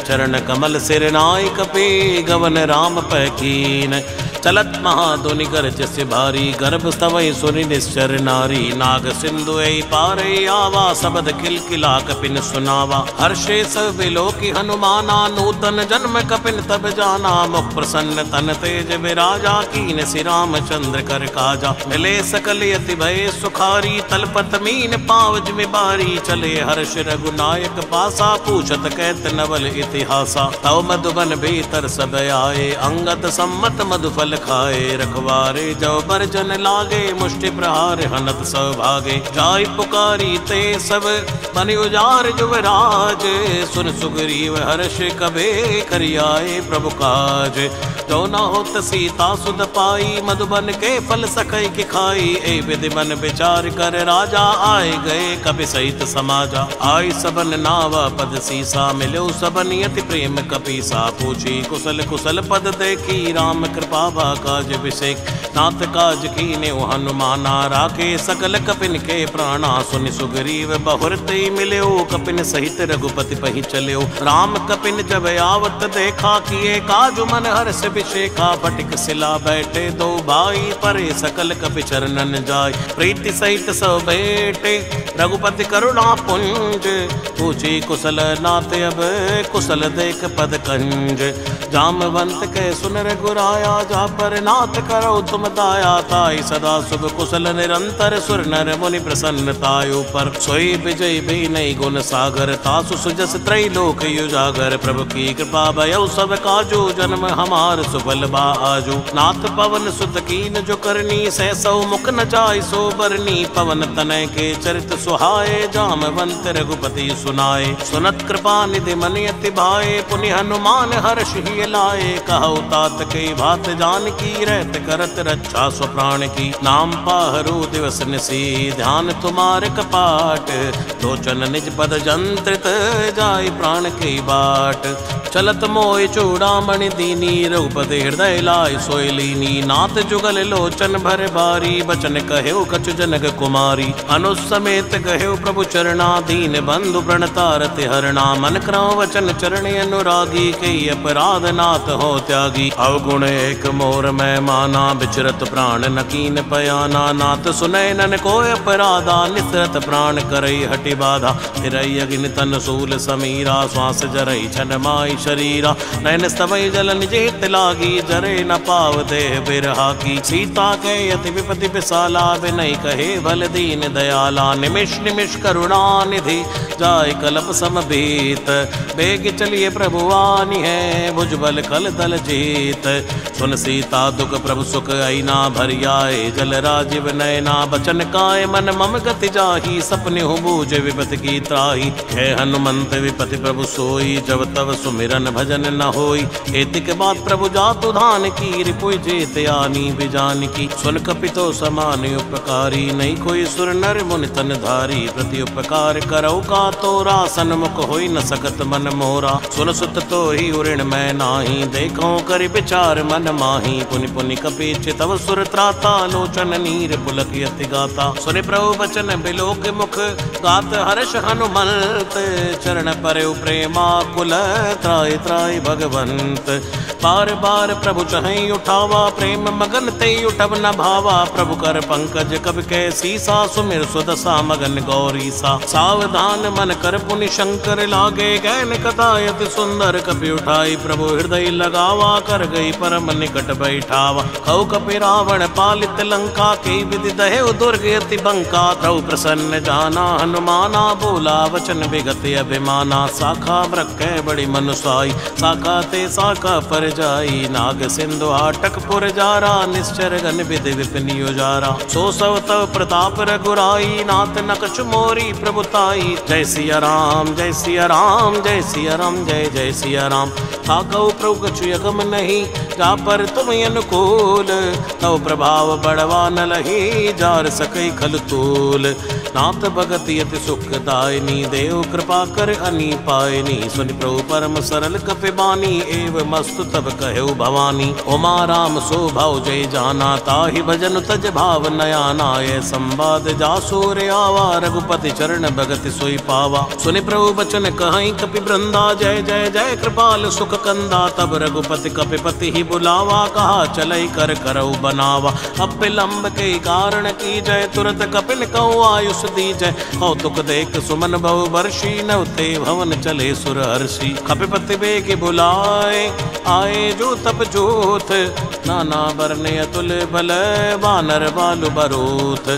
A: चरण कमल सिर नाई, कपि गवन राम पैकीन। चलत महाधुनि गर्ज से भारी, गर्भ स्तवई सुनि निश्चर नारी। नाग सिंधु ऐ पारे आवा, शब्द किलकिला कपिन सुनावा। हर्षे सब बिलोकि हनुमाना, नूतन जन्म कपिन तब जाना। मुख प्रसन्न तन तेज विराजा, कीन श्री रामचंद्र कर काजा। मिले सकल यति भय सुखारी, तलपत मीन पावज में बारी। चले हर्ष रघुनायक पासा, पूछत कहत नवल इतिहासा। तव मधुबन भीतर सब आए, अंगद सम्मत मधुफल खाए। रखवारे जो बरजन लागे, मुष्टि प्रहार हनत सब भागे। जाय पुकारी ते सब, बन उजार युवराज। सुन सुग्रीव हर्ष कबे, करियाए प्रभु काज। जो न होत सीता सुध पाई, मधुबन के फल सकै कि खाई। ए विधि मन विचार कर राजा, आए गए कपि सहित समाजा। आई सबन नावा पद सीसा, मिलो सबन यति प्रेम कपीसा। पूछी कुशल कुशल पद देखी, राम कृपा काज अभिषेक। नाथ काज कीने हनुमाना, राखे सकल कपिन के प्राणा। सुनि सुग्रीव बहुरते मिल्यो, कपिन सहित रघुपति पहि चल्यो। राम कपिन जब आवत देखा, किए काज मन हर्ष विशेखा। फटिक सिला बैठे दो भाई, परे सकल कपि चरणन जाय। प्रीति सहित सब बेटे, रघुपति करुणा पुंज। पूछी कुशल नाथ अब कुशल देख पद कंज। जामवंत के सुन रघुराया जा पर नाथ करो तुम दाया। ताई सदा शुभ कुशल निरंतर सुर नर मुनि प्रसन्नतायु पर। सोई विजय भी नहीं गुण सागर तासु सुजस त्रैलोक युजागर। प्रभु की कृपा भयउ सब काजू जन्म हमार सुफल बाजू। नाथ पवन सुत कीन जो करनी सै सौ मुख न जाय सो बरनी। पवन तनय के चरित सुहाए जामवंत रघुपति सुनाए। सुनत कृपा निधि मनि अति भाए पुनि हनुमान हर्ष ही लाए। कहु तात के भात जान की रहत करत रक्षा स्व प्राण की। नाम पाहरु दिवस निसी ध्यान तुम्हारे कपाट। लोचन निज पद जंत्रित जाय प्राण के बाट। चलत मोय चूड़ामणि दीनी रघुपति हृदय लाय सोय लीनी। नाथ जुगल लोचन भर बारी बचन कहेउ कछु जनक कुमारी। अनुसमेत कहेउ प्रभु चरणा दीन बंधु प्रणतारति हरणा। मन क्रम वचन चरण अनुरागी के अपराध नाथ हो त्यागी। अवगुण एक मोर मैं माना बिचरत प्राण नकीन पयाना। नाथ सुनय नन को अपराधा निसरत प्राण करई हटि बाधा। फिरई अग्नि तन सूल समीरा श्वास जरई छन माई शरीरा। नयन स्तमय जल निजेत लागी जरे न पाव देह बिरहा की। सीता के यति विपति विशाला विनय कहे भल दीन दयाला। निमिष निमिष करुणा निधि जाय कलप समभीत। बेग चलिए प्रभु आनी है भुजबल कल दल जीत। सुन सीता दुख प्रभु सुख आईना भरियाए जल राजीव नयना। बचन काय मन मम गति जाही सपने हो बूझ विपति की त्राही। है हनुमंत विपति प्रभु सोई जब तब सुमिरन भजन न होई। एतिक बात प्रभु जातु धान की रिपुय जेत आनी बिजान की। सुन कपितो समान उपकारी नहीं कोई सुर नर मुनि तन धारी। प्रति उपकार करौ का तोरा सन्मुख होई न सकत मन मोरा। सुन सुत तो ही उऋण मैं नाही देखो कर विचार मन माही। पुनि पुनि कपि चितव सुर त्राता लोचन नीर पुलक यति गाता। सुनि प्रभु बचन बिलोक मुख गात हर्ष हनुमंत। चरण परउ प्रेमा कुल त्राय त्राय भगवंत। बार बार प्रभु चहई उठावा प्रेम मगन ते उठब न भावा। प्रभु कर पंकज कब कै सीसा सुमिर सुदशा मगन गौरी सा। सावधान मन कर पुनि शंकर लागे गैन कथायत सुंदर। कपि उठाई प्रभु हृदय लगावा कर गई परम निकट बैठावा। कौ कपि रावण पालित लंका के विधि दहे दुर्ग अति बंका। त्रौ प्रसन्न जाना हनुमाना बोला वचन विगत अभिमाना। साखा मृक बड़ी मनुसाई साखा ते साखा पर जाई। नाग सिंधु हाटक पुर जारा निश्चर गन विधि विपिन युजारा। सो सव तव प्रताप रघुराई नाथ न कछु मोरी प्रभुताई। जय सिया राम जय सिया राम जय सिया राम जय जय सिया राम। ताकौ प्रभु कछु यगम नहीं जा पर तुम अनुकूल। तव प्रभाव बढ़वा न लही जार सकई खल तूल। नाथ भगत यति सुखदायनी देव कृपा कर अनी पायनी। सुनि प्रभु परम सरल कपि बानी एव मस्तु तब कहु भवानी। उमा राम सो भाव जय जाना ताहि भजन तज भाव नयाना। ये संवाद जासूर आवा रघुपति चरण भगति सोई पावा। सुनि प्रभु बचन कहीं कपि वृंदा जय जय जय कृपाल सुख कंदा। तब रघुपति कपिपति ही बुलावा कहा चलई कर करऊ बनावा। अब विलंब के कारण की जय तुरत कपिन कहूँ आयुष दी जय। कौतुक देख सुमन बहु वर्षी नवते भवन चले सुर हर्षि। कपिपति बेग बुलाए आए जो तप जोत। नाना बरने अतुल बल बानर बालु बरोथ।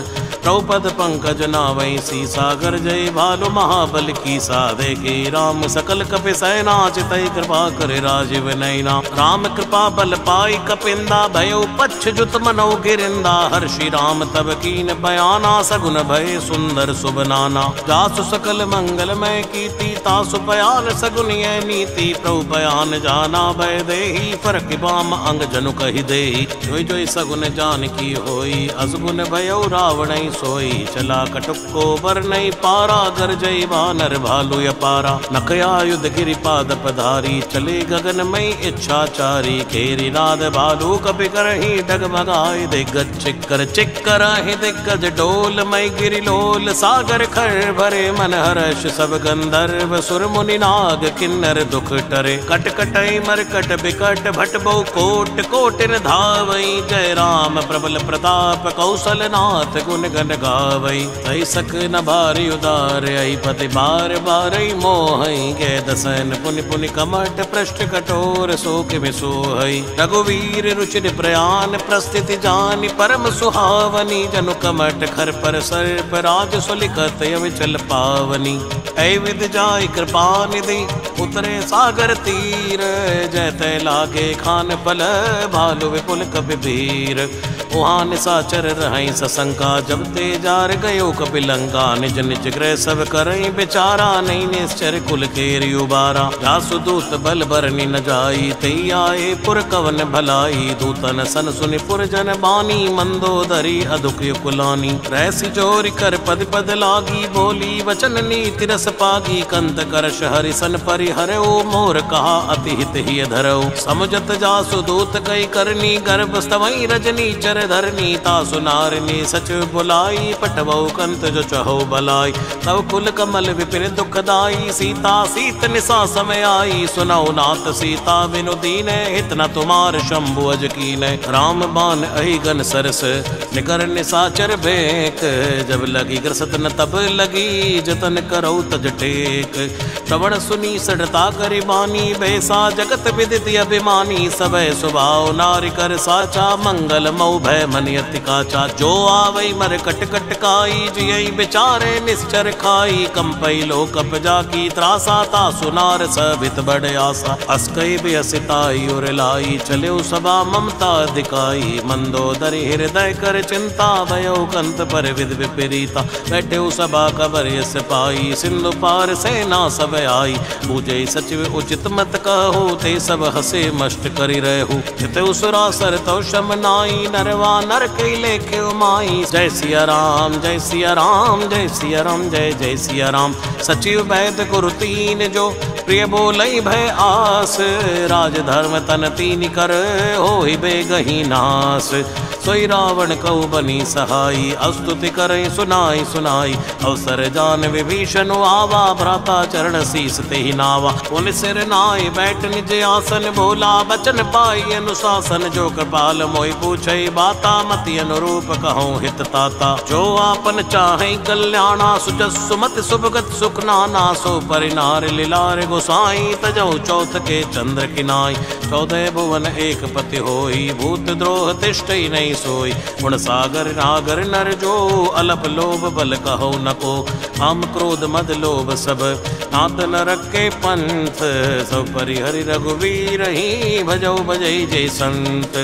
A: द्रौपद पंकज नावई सी सागर जय भालु महाबल की सा। देखे राम सकल कपि सैना चितई कृपा करे राजीव नैना। राम कृपा बल पाई कपिंदा भयो पच्छ जुत मनो गिरिंदा। हर्षि राम तब कीन बयाना सगुन भय सुंदर शुभ नाना। जासु सकल मंगल मय कीर्ति तासु पयान सगुनिय नीति। प्रभु पयान जाना भय देहि फरक बाम अंग जनु कहि देहि। जोई जोई सगुन जान की होई असगुन भयो रावण सोई। चला कटुको बर नहीं पारा गरजई वानर भालु अपारा। नखया युध गिरिपाद पधारी चले गगन मई इच्छाचारी। खेरी नाद भालु कपि करहि डगमगाए दिग्गज चिक्कर चिक्कर ही दिग्गज डोल मई गिरि लोल। सागर खर भरे मन हर्ष सब गंधर्व सुर मुनि नाग किन्नर दुख टरे। कट कटई मरकट बिकट भट बहु कोट कोटिन धावई। जय राम प्रबल प्रताप कौशल नाथ गुण गुणगन गावई। तई सक न भारी उदार आई पति बार बार मोहई। गे दसन पुनि पुनि कमठ पृष्ठ कठोर शोक में सोहई। रघुवीर रुचिर प्रयाण प्रस्थिति जानि परम सुहावनी। जनु कमठ खर पर सर्प राज सुलिखत अविचल पावनी। ऐ विद जाय कृपा निधि उतरे सागर तीर। जैते लागे खान पल भालु विपुल कपिवीर। वहाँ निशाचर रहई सशंका जब ते जार गयो कपिलंका। निज निज गृह सब करई बेचारा नहीं निश्चर कुल केरि उबारा। जासु दूत बल बरनी न जाई तई आए पुर कवन भलाई। दूतन सन सुनि पुर जन बानी मंदोदरी अदुक युकुलानी। रहसी जोरी कर पद पद लागी बोली वचन नीति रस पागी। कंत करश हरिसन परिहर ओ मोर कहा अति हित ही धरऊ। समुझत जासु दूत कई करनी गर्भ स्तवई रजनी चर धरनी। तासु नारिनी सच बुलाई पटवऊ कंत जो चहो बलाई। तव कुल कमल विपिन दुखदाई सीता सीत निशा समय आई। सुनऊ नाथ सीता बिनु दीने हित न तुमार शंभु अज कीने। राम बान अहि गन सरस निकर निशाचर भेक। जब लगी ग्रसत न तब लगी जतन करऊ तज टेक। श्रवण सुनी सडता करि बानी बैसा जगत विदित अभिमानी। सबय स्वभाव नारि कर साचा मंगल मऊ भय मन अति काचा। जो आवई मर कट कट काई जियई बेचारे निश्चर खाई। कंपई लोक अपजा की त्रासा ता सुनार सभित बड़ आशा। अस्कई बेहसिताई और लाई चले सभा ममता दिखाई। मंदोदरी हृदय कर चिंता भयो कंत पर विद विपरीता। बैठे सभा कबर यस पाई सिंधु पार सेना सब आई। पूजे सचिव उचित मत कहो ते सब हसे मष्ट करि रहु। हित उसुरा सर तो शम नाई नरवा नर के लेखे उमाई। जय सिया राम जय सिया राम जय सिया राम जय जय सिया राम। सचिव वैद गुरु तीन जो प्रिय बोलई भय आस। राज धर्म तन तीन कर होई बेगही नास। सोई रावण कऊ बनी सहाई अस्तुति करई सुनाई सुनाई। अवसर जान विभीषण आवा भ्राता चरण शीस ते ही नावा। उन सिर नाय बैठ निज आसन भोला बचन पाई अनुशासन। जो कृपाल मोहि पूछई बाता मति अनुरूप कहूँ हित ताता। जो आपन चाहे कल्याणा सुजस सुमति सुभगत सुख नाना। सो परिनार लीलार गोसाई तजऊ चौथ के चंद्र किनाई। 14 भुवन एक पति होई भूत द्रोह तिष्ठई नहीं सोई। गुण सागर नागर नर जो अलप लोभ बल कहो नको। काम क्रोध मद लोभ सब नात न रखे पंथ। सब परिहरि रघुवीर ही भजौ भजई जय संत।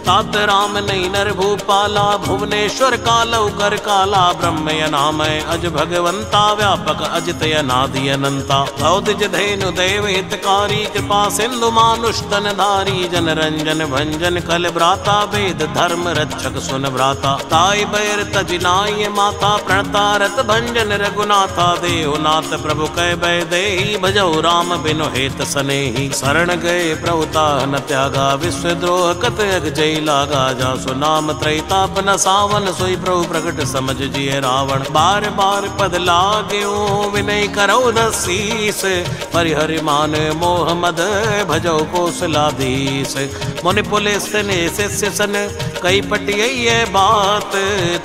A: तात राम नहीं नर भूपाला भुवनेश्वर कालौ कर काला। ब्रह्म नामय अज भगवंता व्यापक अजित अनादि अनंता। भौतिज धेनु देव हितकारी कृपा सिंधु मानुष तन धारी। जन रंजन भंजन कल भ्राता वेद धर्म रक्षक सुन भ्राता। ताई बैर तजिनाय माता प्रणता रत भंजन रघुनाथा। देवनाथ प्रभु कह भय देहि भजौ राम बिनु हेत सनेहि। शरण गए प्रभुता न त्यागा विश्वद्रोह कत अग जय लागा। जासु नाम त्रैताप न सावन सोई प्रभु प्रकट समझ जिय रावण। बार बार पद लाग्यो विनय करौ दसीस। परिहरि मान मोह मद भजौ कौशलाधीश। मुनि पुलिस ने शिष्य सन कई पटिय बात।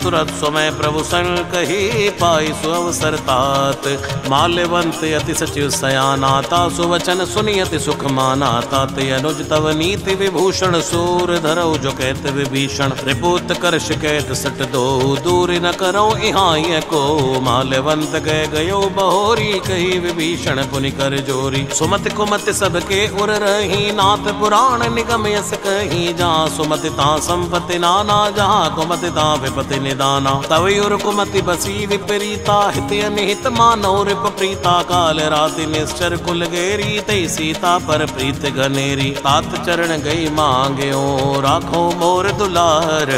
A: तुरंत समय प्रभु सन कही पाई सुअवसर तात। माल्यवंत अति सचिव सयाना तासु वचन सुनि अति सुख माना। तात अनुज तव नीति विभूषण सूर धरौ जो कहत विभीषण। रिपुत करश कहत सट दो दूर न करो इहाय को। माल्यवंत गए गयो बहोरी कही विभीषण पुनि कर जोरी। सुमति कुमति सबके उर रही नाथ पुराण निगम यस कही। जहाँ सुमति ता संपत्ति नाना जहाँ कुमति ता विपति निदाना। तवयुर कुमति बसी विपरीता हित अनिहित मानव रिप प्रीता। काल राति निश्चर कुल गेरी तई सीता पर प्रीत घनेरी। तात चरण गई मांग्यो राखो मोर दुलार।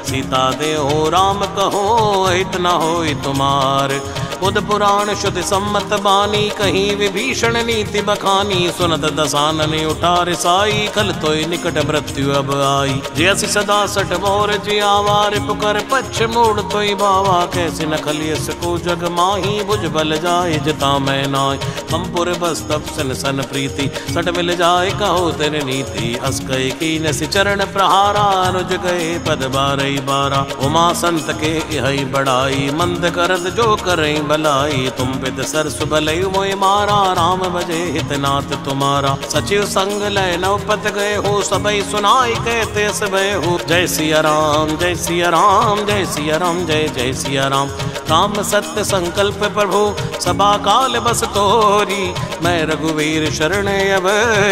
A: सीता देहो राम कहो हित न होई तुमार। बुध पुराण श्रुति सम्मत बानी, कहीं विभीषण नीति बखानी। सुनत दसानन उठा रिसाई, कल तोय निकट मृत्यु अब आई। जैसी सदा सठ मोर जियावार, पुकर पक्ष मोड़ तोय बावा। कैसे न खलियस को जग माही, भुज बल जाए जिता मैं नाय। हमपुर बस तप सन सन प्रीति, सट मिल जाए कहो तेरे नीति। अस कई कीन सि चरण प्रहारा, अनुज गए पद बारई बारा। उमा संत के यही बड़ाई, मंद करत जो करई भलाई। तुम पित सरस भलई मोय मारा, राम भजे हितनाथ तुम्हारा। सचिव संग लय नवपत गए हो, सबई सुनाई कहते अस भय हो। जय सिया राम जय सिया राम, जय सिया राम जय जय सिया राम। राम सत्य संकल्प प्रभु, सभा काल बस तोरी। मैं रघुवीर शरण अब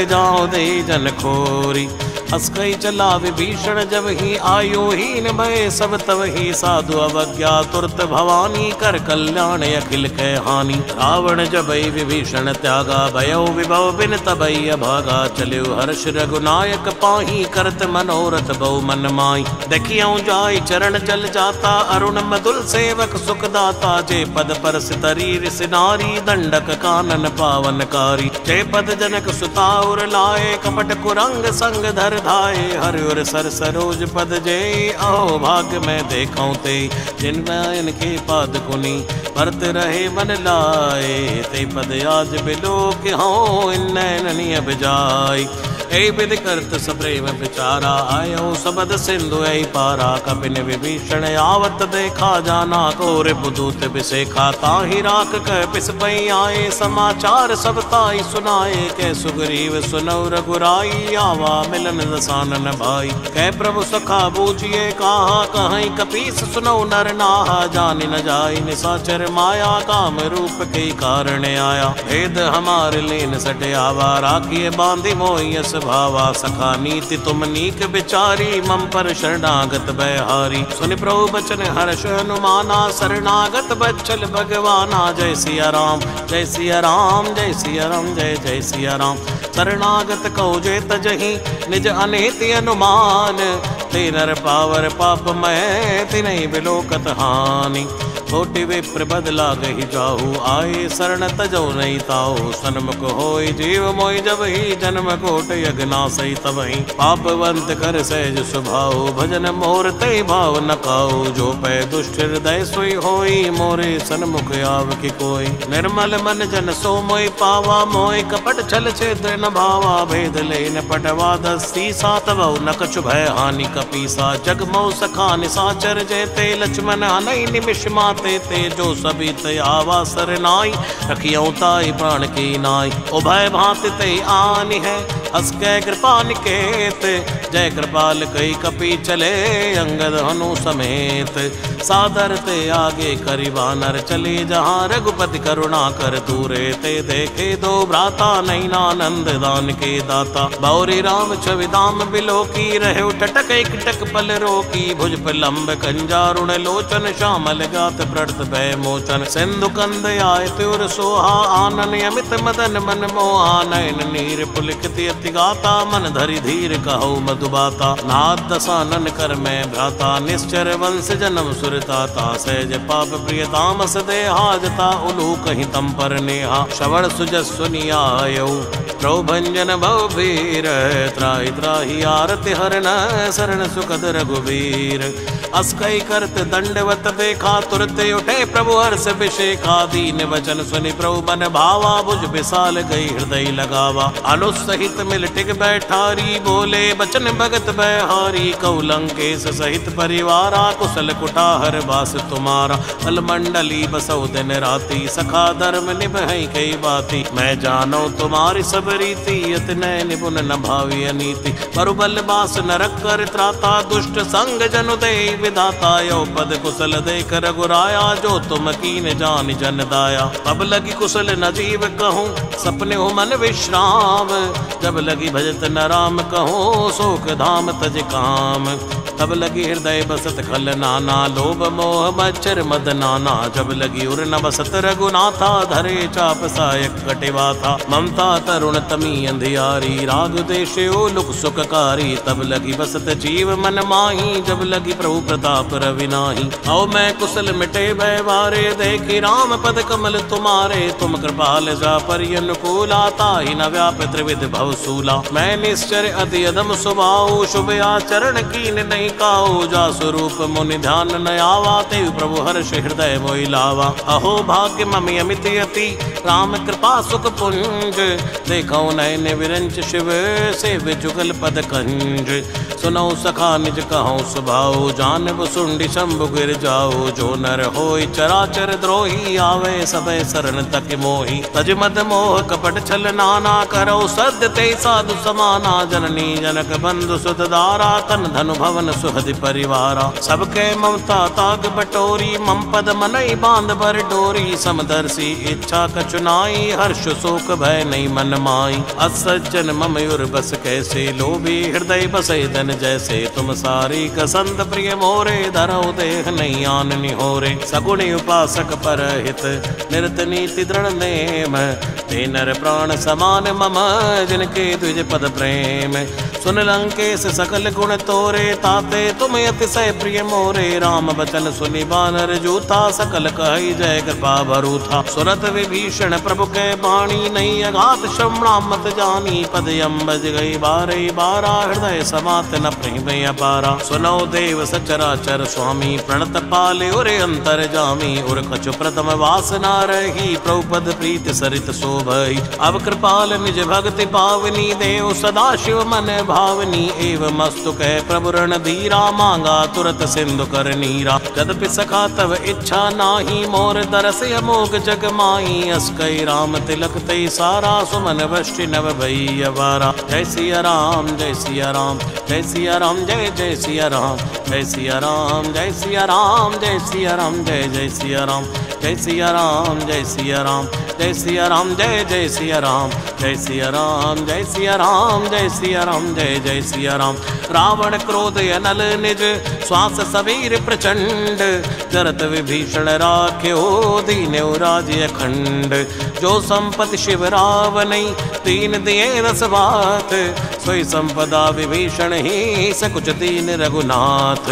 A: जाऊं दे जन खोरी। हस कई चला विभीषण जब ही, आयुहीन भय सब तब ही। साधु अवज्ञा तुरत भवानी, कर कल्याण अखिल कै हानि। रावण जबई विभीषण त्यागा, भयो विभव बिन तबई अभागा। चलियो हर्ष रघुनायक पाही, करत मनोरथ बहु मन माई। देखियो जाय चरण जल जाता, अरुण मधुल सेवक सुखदाता। जे पद पर सितरी सिनारी, दंडक कानन पावनकारी। जय पद जनक सुताउर लाए, कपट कुरंग संग धर धाये। हरि और सर सरोज पद जय, आओ भाग्य में देखूं ते। जिनमें इनके पाद कुनी, परत रहे मन लाए। ते पद आज बिलो के हों, इन नैननी अब जाय। ऐ विधि करत सप्रेम विचारा, आयो सबद सिंधु ऐ पारा। कपिन विभीषण आवत देखा, जाना कोरे बुदूत बिसेखा। ताहि राख कह पिस पई आए, समाचार सब ताई सुनाए। कै सुग्रीव सुनौ रघुराई, आवा मिलन दसानन भाई। कै प्रभु सखा बूझिए कहा, कहीं कपीस सुनौ नर नाहा। जान न जाय निसाचर माया, काम रूप के कारण आया। भेद हमार लीन सट आवा, राखिए बांधि मोहियस भावा। सखा नीति तुम नीक विचारी, मम पर शरणागत बहारी। सुनि प्रभु बचन हर्ष हनुमाना, शरणागत बच्चल भगवाना। जय सिया राम जय सिया राम, जय सिया राम जय जय सिया राम। शरणागत कहो जे तजहि, निज अनेति अनुमान। ते नर पावर पाप मैं, तिनहि बिलोकत हानि। कोटि विप्र बदला गही जाहू, आए शरण तजो नहीं ताऊ। सन्मुख होय जीव मोय जब ही, जन्म कोट यज्ञना सही तब ही। पापवंत कर सहज स्वभाव, भजन मोर ते भाव न काऊ। जो पै दुष्ट हृदय सोई होई, मोरे सन्मुख आव की कोई। निर्मल मन जन सो मोय पावा, मोय कपट छल छेद न भावा। भेद ले न पटवा दसी, सात बहु न कछु भय हानि कपीसा। जग मो सखा निसाचर जेते, लक्ष्मण हनई निमिष माते। ते जो सभी ते आवा सरनाई, रखियो ताई प्राण की नाई। उभय भांति ते आनि है, हस कै कृपा निकेत। जय कृपाल कई कपि चले, अंगद हनु समेत। सादर ते आगे करि वानर, चले जहाँ रघुपति करुणा कर दूरे। ते देखे दो भ्राता, नैनानंद दान के दाता। बौरी राम छवि दाम बिलोकी, रहे टटक एक टक पल रोकी। भुज लंब कंजारुण लोचन, श्यामल गात प्रत भय मोचन। सिंधु कंद आय त्योर सोहा, आनन अमित मदन मन मोहा। नयन नीर पुलकित अति गाता, मन धरि धीर कहो मधुबाता। नाथ दसानन कर मैं भ्राता, निश्चर वंश जन्म सुरताता। सहज पाप प्रिय तामस देहाजता, उलू कहीं तम पर नेहा। श्रवण सुजस सुनियायो, प्रभंजन भव भीर। त्राहि त्राहि आरति हरन, शरण सुखद रघुवीर। अस कई करत दंडवत देखा, तुरते उठे प्रभु हर्ष विशेखा। दीन वचन सुनि प्रभु मन भावा, भुज विशाल गई हृदय लगावा। अनुसहित मिल टिक बैठारी, बोले बचन भगत बहारी। कौ लंकेश सहित परिवारा, कुशल कुटाहर बास तुम्हारा। कल मंडली बसौ दिन राती, सखा धर्म निभई कई बाती। मैं जानो तुम्हारी सब रीति, अतिनय निपुण न भावी अनीति। बरुबल बास नरक कर त्राता, दुष्ट संग जनु दे विधाता। यो पद कुशल देख रघुराया, जो तुम कीन जान जन दाया। तब लगी कुशल न जीव कहूँ, सपने हो मन विश्राम। जब लगी भजत न राम कहूँ, शोक धाम तज काम। तब लगी हृदय बसत खल नाना, लोभ मोह मच्छर मद नाना। जब लगी उर न बसत रघुनाथा, धरे चाप सायक कटिवा था। ममता तरुण तमी अंधियारी, राग देश लुक सुखकारी। तब लगी बसत जीव मन माही, जब लगी प्रभु प्रताप रवि नाही। आओ मैं कुशल मिटे भय बारे, देखी राम पद कमल तुम्हारे। तुम कृपाल जा परि अनुकूला, ताहि न व्याप त्रिविध भव सूला। मैं निश्चर अति अदम स्वभाव, शुभ आचरण कीन नहीं काऊ। जा स्वरूप मुनि ध्यान न आवा, तेव प्रभु हर्ष हृदय मोहि लावा। अहो भाग्य ममि अमित अति, राम कृपा सुख पुंज। देखो नयन विरंच शिव, सेव जुगल पद कंज। सुनौ सखा निज कहूँ स्वभाव, जानब सुंडी शंभु गिर जाओ। जो नर होय चराचर द्रोही, आवे सबे शरण तक मोही। तज मद मोह कपट छल नाना, करो सद्य ते साधु समाना। जननी जनक बंधु सुत दारा, तन धनु भवन सुहद परिवारा। सबके ममता ताग बटोरी, मम पद मनई बांध बर डोरी। समदर्शी इच्छा कचुनाई, हर्ष शोक भय नहीं मन माई। असज्जन मम युर बस कैसे, लोभी हृदय बसे धन जैसे। तुम सारी कसंत प्रिय मोरे, धरौ देह नहीं आन निहोरे। सगुणी उपासक परहित, निरत नीति दृढ़ नेम। ते नर प्राण समान मम, जिनके द्विज पद प्रेम। सुन लंकेश सकल गुण तोरे, ताते तुम अतिशय प्रिय मोरे। राम बचन सुनि बानर जूथा, सकल कहि जय कृपा भरूथा। सुरत विभीषण प्रभु के बाणी, नहीं अघात श्रवणा मत जानी। पद अम्बज गई बारे बारा, हृदय समात न प्रेम अपारा। सुनो देव सचराचर स्वामी, प्रणत पाले उरे अंतर जामी। उर कछु प्रथम वासना रही, प्रभुपद प्रीति सरित शोभई। अब कृपाल निज भक्ति पावनी, देव सदा शिव मन भावनी। एवं मस्तु कह प्रभु रण धीरा, मांगा तुरत सिंधु कर नीरा। यद्यपि सखा तव इच्छा नाही, मोर दरस अमोघ जग माही। अस कई राम तिलक तई सारा, सुमन वृष्टि नव भई अवारा। जय सिया राम जय सिया राम, जय सिया राम जय जय सिया राम। जय सिया राम जय सिया राम, जय सिया राम जय जय सिया राम। जय सिया राम जय सिया राम, जय सिया राम जय जय सिया राम। जय सिया राम जय सिया राम, जय सिया राम जय जय सिया राम। रावण क्रोध अनल निज, श्वास सबीर प्रचंड। जरत विभीषण राख्यो, दीन्यो राज्य अखंड। जो संपत्ति शिव रावनै, तीन दिए दस बात। सोई संपदा विभीषण ही, सकुच दीन रघुनाथ।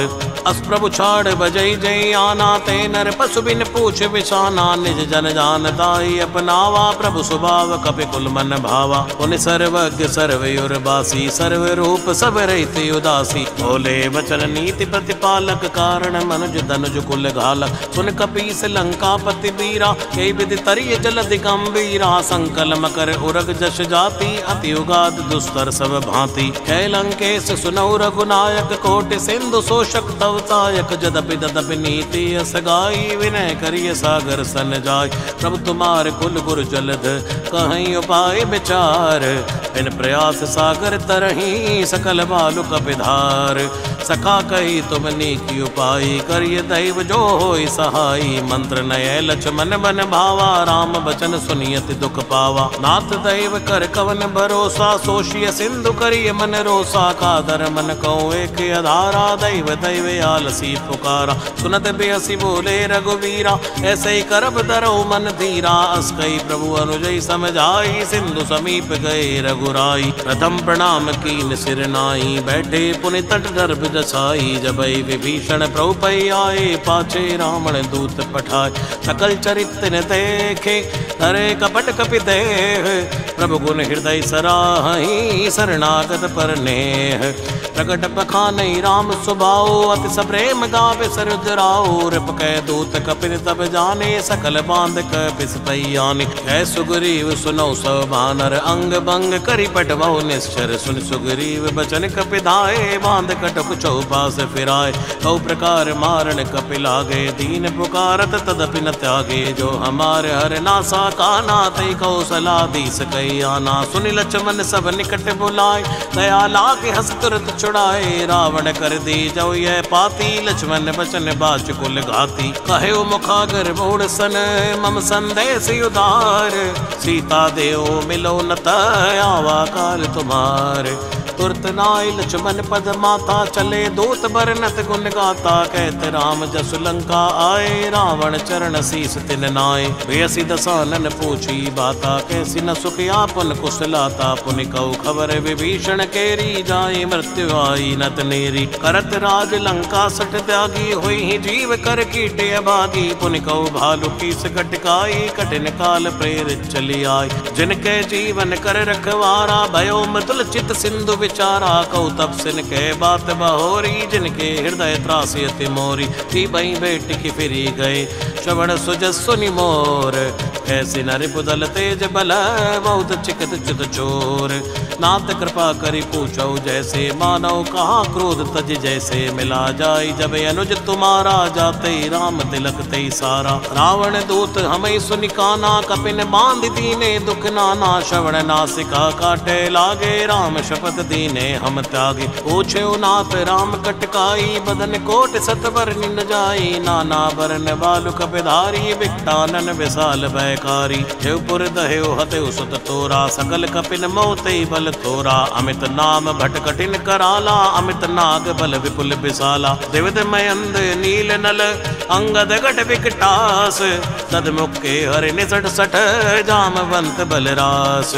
A: अस प्रभु छाड़ बजई जय आना, ते नर पशु बिन पूछ विशाना। निज जन जान दाई अपनावा, प्रभु स्वभाव कपि कुल मन भावा। पुनि सर्वज्ञ सर्वयुर बासी, सर्व रूप सब रहित उदासी। बोले वचन नीति प्रतिपालक, कारण मनुज धनुज कुल घालक। सुन कपीस लंकापति बीरा, के विधि तरिय जलधि गंभीरा। संकल मकर उरग जश जाति, अति उगाद दुस्तर सब भांति। कै लंकेश सुनौ रघुनायक, कोटि सिंधु शोषक तव सायक। जदपि तदपि नीति असगाई, विनय करिय सागर सन जाय। प्रभु तुम्हार कुल गुरु जलध, कहीं उपाय विचार। इन प्रयास सागर तरही, सकल बालु कपिधार। सखा कही तुम नीकी उपाय, करिय दैव जो होय सहाई। मंत्र नय लक्ष्मण बन भावा, राम बचन सुनियति दुख पावा। नाथ दैव कर कवन भरोसा, सोशिय सिंधु करिय मन रोसा। कादर मन कहूँ एक आधारा, दैव दैव आलसी पुकारा। सुनत बेहसी बोले रघुवीरा, ऐसे ही करब दरो मन धीरा। अस कई प्रभु अनुजय समझाई, सिंधु समीप गए रघुराई। प्रथम प्रणाम कीन सिर नाई, बैठे पुनि तट गर्भ जसाई। जबई विभीषण प्रभु पै आए, पाछे रावण दूत पठाए। सकल चरित्र न देखे, धरे कपट कपि देह। प्रभु गुण हृदय सराहि, शरणागत पर नेह। प्रकट बखानई राम स्वभाव, अति सप्रेम गावे सरुद्राओ। रिप कै दूत कपिन तब जाने, सकल बांध कपिस पैयानि। कै सुग्रीव सुनौ सब बानर, अंग भंग करि पटवौ निश्चर। सुन सुग्रीव बचन कपि धाये, बांध कटक चौपास फिराए। कौ प्रकार मारण कपि लागे, दीन पुकारत तदपि न त्यागे। जो हमारे हर नासा काना, तै कौशलाधीश कई आना। सुनि लक्ष्मण सब निकट बुलाए, दया लागे हस तुरत छुड़ाए। रावण कर दी जो यह पाती, लक्ष्मण बचन बाच कुल घाती। कहे मुखागर मोड़ सन, मम संदेश उदार। सीता देव मिलो न आवा काल तुम्हार। तुरत नाय लक्ष्मण पद माता, चले दूत बरनत गुण गाता। कहते राम जसु लंका आए, रावण चरण शीस तिन नाय। बेसी दसानन पूछी बाता, कैसी न सुख आपन कुशलाता। पुनि कहु खबर विभीषण केरी, जाए मृत्यु आई नत नेरी। करत राज लंका सठ त्यागी, हुई ही जीव कर कीटे अभागी। पुनि कहु भालु कीस कटकाई, कठिन काल प्रेरित चली आई। जिनके जीवन कर रखवारा, भयो मृदुल चित सिंधु विचारा। कहु तब सिन के बात बहोरी, जिनके हृदय त्रासी अति मोरी। ती बई बेटी की फिरी गए, श्रवण सुजस सुनि मोर। कैसी नरि पुदल तेज बल, बहुत चिकत चित चोर। नाथ कृपा करी पूछो जैसे, मानव कहा क्रोध तज जैसे। मिला जाई जब अनुज तुम्हारा, जाते राम तिलक ते सारा। रावण दूत हमें सुनि काना, कपिन बांध दीने दुख नाना। श्रवण नासिका काटे लागे, राम शपथ दीने हम त्यागे। पूछे नाथ राम कटकाई, बदन कोट सतवर निन जाई। नाना बरन बालु कपिधारी, विकटानन विशाल भयकारी। देवपुर दहेव हतेव सुत तोरा, सकल कपिन मोते बल तोरा। अमित नाम भट कठिन कराला, अमित नाग बल विपुल विशाला। दिविद मयंद नील नल, अंगद गट विकटास। तद मुक्के हरि निसट सठ, जामवंत बलरास।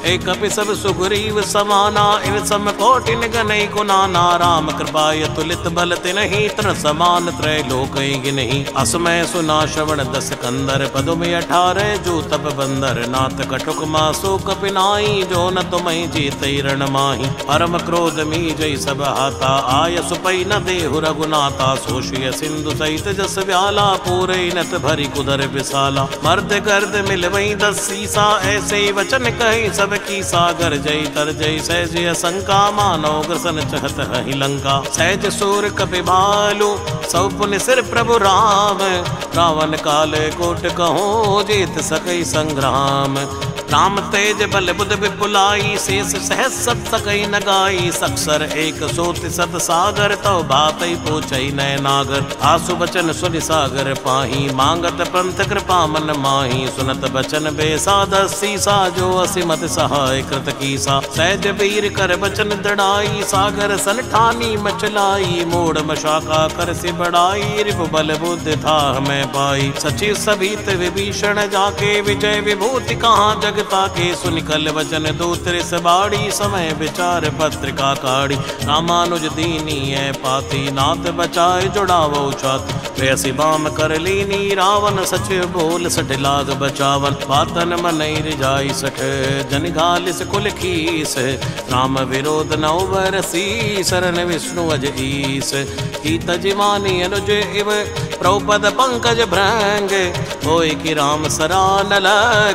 A: एक कपि सब सुग्रीव समाना, इन सम कोटिन गनई कुनाना। राम कृपाय तुलित बल तिनहि, तन समान त्रय लोक गिनहि। असमय सुना श्रवण दस कंदर, पदुम 18 जो तप बंदर। नाथ कटुक मासो कपिनाई, जो न तुमहि जीतई रण माही। परम क्रोध मी जय सब हाथा, आय सुपई न देहु रघुनाथा। सोशिय सिंधु सहित जस व्याला, पूरे नत भरी कुदर विशाला। मर्द गर्द मिलवई 10 सीसा, ऐसे ही वचन कही सब की। सागर जय तर जय सहज शंका, मानव ग्रसन चहत हहि लंका। सहज सूर कपि भालु, सौ पुनि सिर प्रभु राम। रावण काल कोट कहूँ, जीत सकई संग्राम। राम तेज बल बुध विपुलाई, शेष सहस सत सकई न गाई। सक्सर एक सोति सत सागर, तव बातई पूछई नय नागर। आसु बचन सुनि सागर पाही, मांगत पंथ कृपा मन माही। सुनत बचन बेसाद सीसा, जो असिमत सहाय कृत कीसा। सहज वीर कर बचन दृढ़ाई, सागर सन ठानी मचलाई। मोड़ मशाका कर से बढ़ाई, रिपु बल बुद्धि था हमें पाई। सचिव सभीत विभीषण जाके, विजय विभूति कहाँ जग ताके। सुनिकल वचन दूत रिस बाड़ी, समय विचार पत्रिका काढ़ी। रामानुज दीनी है पाती, नाथ बचाए जुड़ावो छाती। वैसी बाम कर लीनी, रावण सचिव बोल सठ लाग बचावन। बातन मनई रिजाई सठ, जन घालिस कुल खीस। राम विरोध नौ बरसी, शरण विष्णु अज ईस। की तजमानी अनुज इव, प्रभुपद पंकज भृंग। होय कि राम सरानल,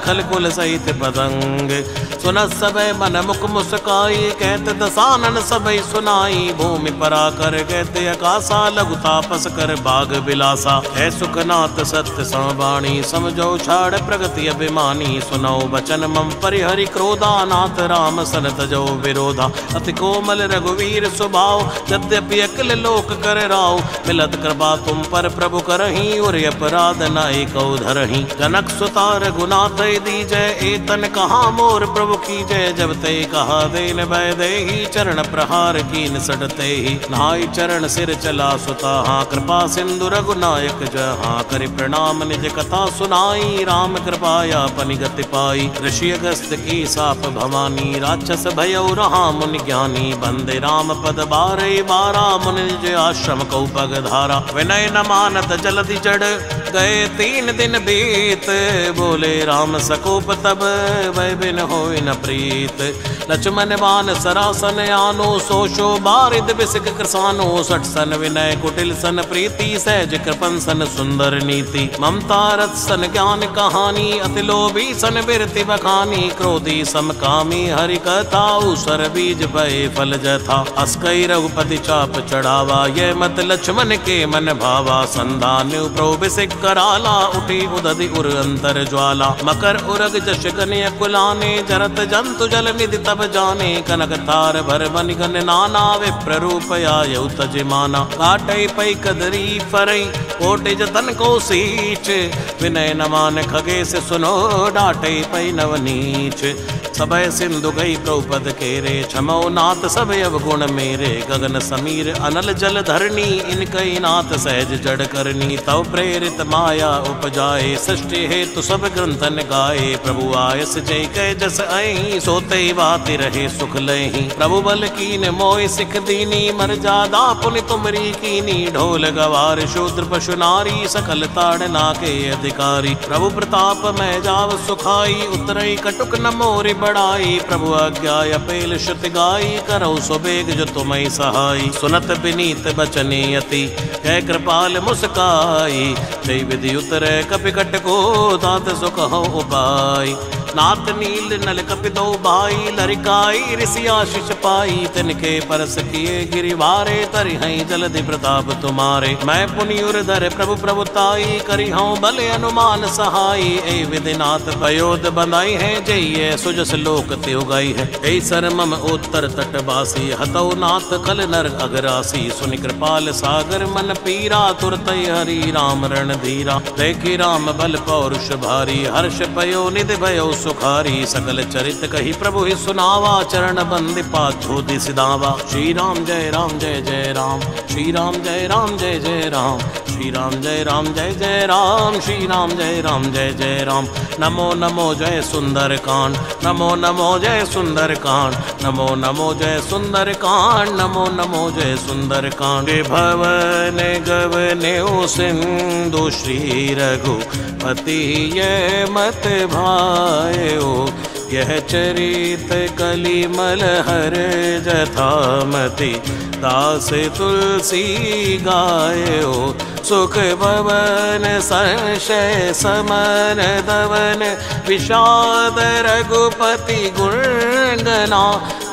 A: खल कुल सहित पतंग। सुनत सबय मन मुख मुस्काई, कहत दसानन सबय सुनाई। भूमि परा कर कहते आकाशा, लघु तापस कर बाग बिलासा। है सुखनाथ सत्य संवाणी, समझो छाड़ प्रगति अभिमानी। सुनो बचन मम परिहरि क्रोधा, नाथ राम सन तजो विरोधा। अति कोमल रघुवीर स्वभाव, यद्यपि अकल लोक कर राव। मिलत कृपा तुम पर प्रभु करही, और अपराध नाई कौ धरही। जनक सुता रघुनाथ दीजय, एतन कहा मोर प्रभु की जय। जब ते कहा देन भय देहि, चरण प्रहार कीन सटते ही। नहाई चरण सिर चला सुता, हाँ कृपा सिंधु रघुनायक जहाँ। करि प्रणाम निज कथा सुनाई, राम कृपाया पनि गति पाई। ऋषि अगस्त की साप भवानी, राक्षस भयउ रहा मुनि ज्ञानी। बंदे राम पद बारे बारा, मुनि निज आश्रम कौ पग धारा। विनय न मानत जलधि जड़, गए 3 दिन बीत। बोले राम सकोप तब, वै बिन होय न प्रीत। लक्ष्मण बान सरासन आनो, सोशो बारिद बिसिक कृसानो। 60 सन विनय कुटिल सन प्रीति, सहज कृपन सन सुंदर नीति। ममता रथ सन ज्ञान कहानी, अति लोभी सन बिरति बखानी। क्रोधी समकामी हरि कथा, उसर बीज भय फल जथा। अस्कई रघुपति चाप चढ़ावा, ये मत लक्ष्मण के मन भावा। संधान्यु प्रोबिसिक कराला, उठी उदधि उर अंतर ज्वाला। मकर उरग जश गने कुलाने, जरत जंतु जल निधि तब जाने। कनक तार भर बनि गन नाना, विप्र रूप आयु तजमाना। काटई पै कदरी फरई, कोटि जतन को सींच। विनय न मान खगेश सुनो, डाटई पै नवनीच। सबय सिंधु गई प्रभुपद केरे, क्षमो नाथ सब अवगुण मेरे, गगन समीर अनल जल धरणी, इनकई नाथ सहज जड़ करनी, तव प्रेरित माया उपजाए, सृष्टि हेतु सब ग्रंथन गाए, प्रभु आयस जय कै जस अहि, सोते बात रहे सुख लहि, प्रभु बल कीन मोय सिख दीनी, मर्यादा पुनि तुमरी कीनी, ढोल गवार शूद्र पशु नारी, सकल ताड़ना के अधिकारी, प्रभु प्रताप मैं जाव सुखाई, उतरई कटुक न मोरि बढ़ाई, प्रभु आज्ञा अपेल श्रुति गाई, करौ सुबेग जो तुम्हें सहाई, सुनत विनीत बचने अति, कह कृपाल मुस्काई, जय विधि उतरे कपिकट को, तात सुख हो उपाय, नाथ नील नल कपितो भाई, लरिकाई ऋषि आशीष पाई, तिनके परस किए गिरिवारे, तरि हैं जलधि प्रताप तुम्हारे, मैं पुनि उर्धर प्रभु प्रभुताई, करी हूँ बल अनुमान सहाई, ए विधिनाथ पयोद बंधाई है, जय सुजस लोक त्यो गई है, ए सर मम उत्तर तटवासी, हतौ नाथ कल नर अगरासी, सुनि कृपाल सागर मन पीरा, तुरत हरि राम रण धीरा, देखी राम बल पौरुष भारी, हर्ष पयो निधि भयो सुखारी, सकल चरित कही प्रभु ही सुनावा, चरण बंदि पाछो दिसिदावा, श्री राम जय जय राम, श्री राम जय जय राम, श्री राम जय जय राम, श्री राम जय राम, नमो नमो जय सुंदर कांड, नमो नमो जय सुंदर कांड, नमो नमो जय सुंदर कांड, नमो नमो जय सुंदर कांड, भवन गवने सिंधु श्री रघुपति ये मत भायो, यह चरित कलिमल हर जथामति, दास तुलसी गायो, सुख भवन संशय समन दवन, विषाद रघुपति गुणगना,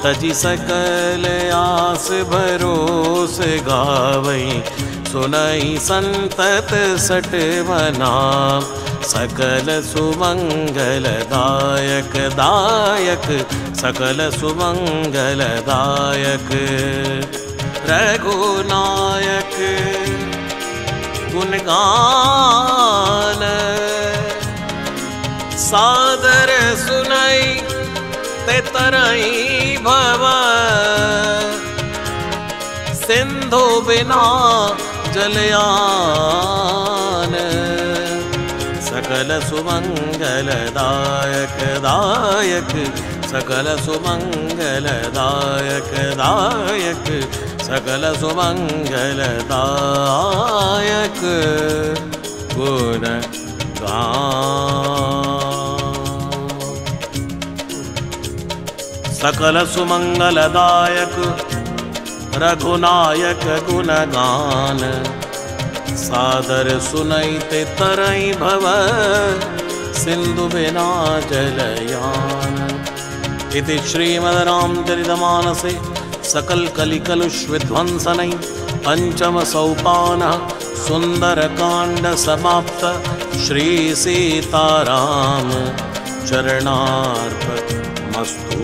A: तजि सकल आस भरोस गावई, सुनई संतत सट मना, सकल सुमंगल दायक दायक, सकल सुमंगल दायक, रघुनायक गुणगान, सादर सुनाई ते तरई भव, सिंधु बिना जलयान, सकल सुमंगल दायक दायक, सकल सुमंगल दायक दायक, सकल सुमंगल दायक गुण सकल सुमंगल दायक रघुनायक गुणगान, सादर सुनैते तरई भव, सिंधु बिना जलयान, इति श्रीमद् रामचरितमानसे सकल कलिकलुष विध्वंसनै पंचम सोपानः सुंदरकांड समाप्त। श्री सीताराम चरणार्पणमस्तु।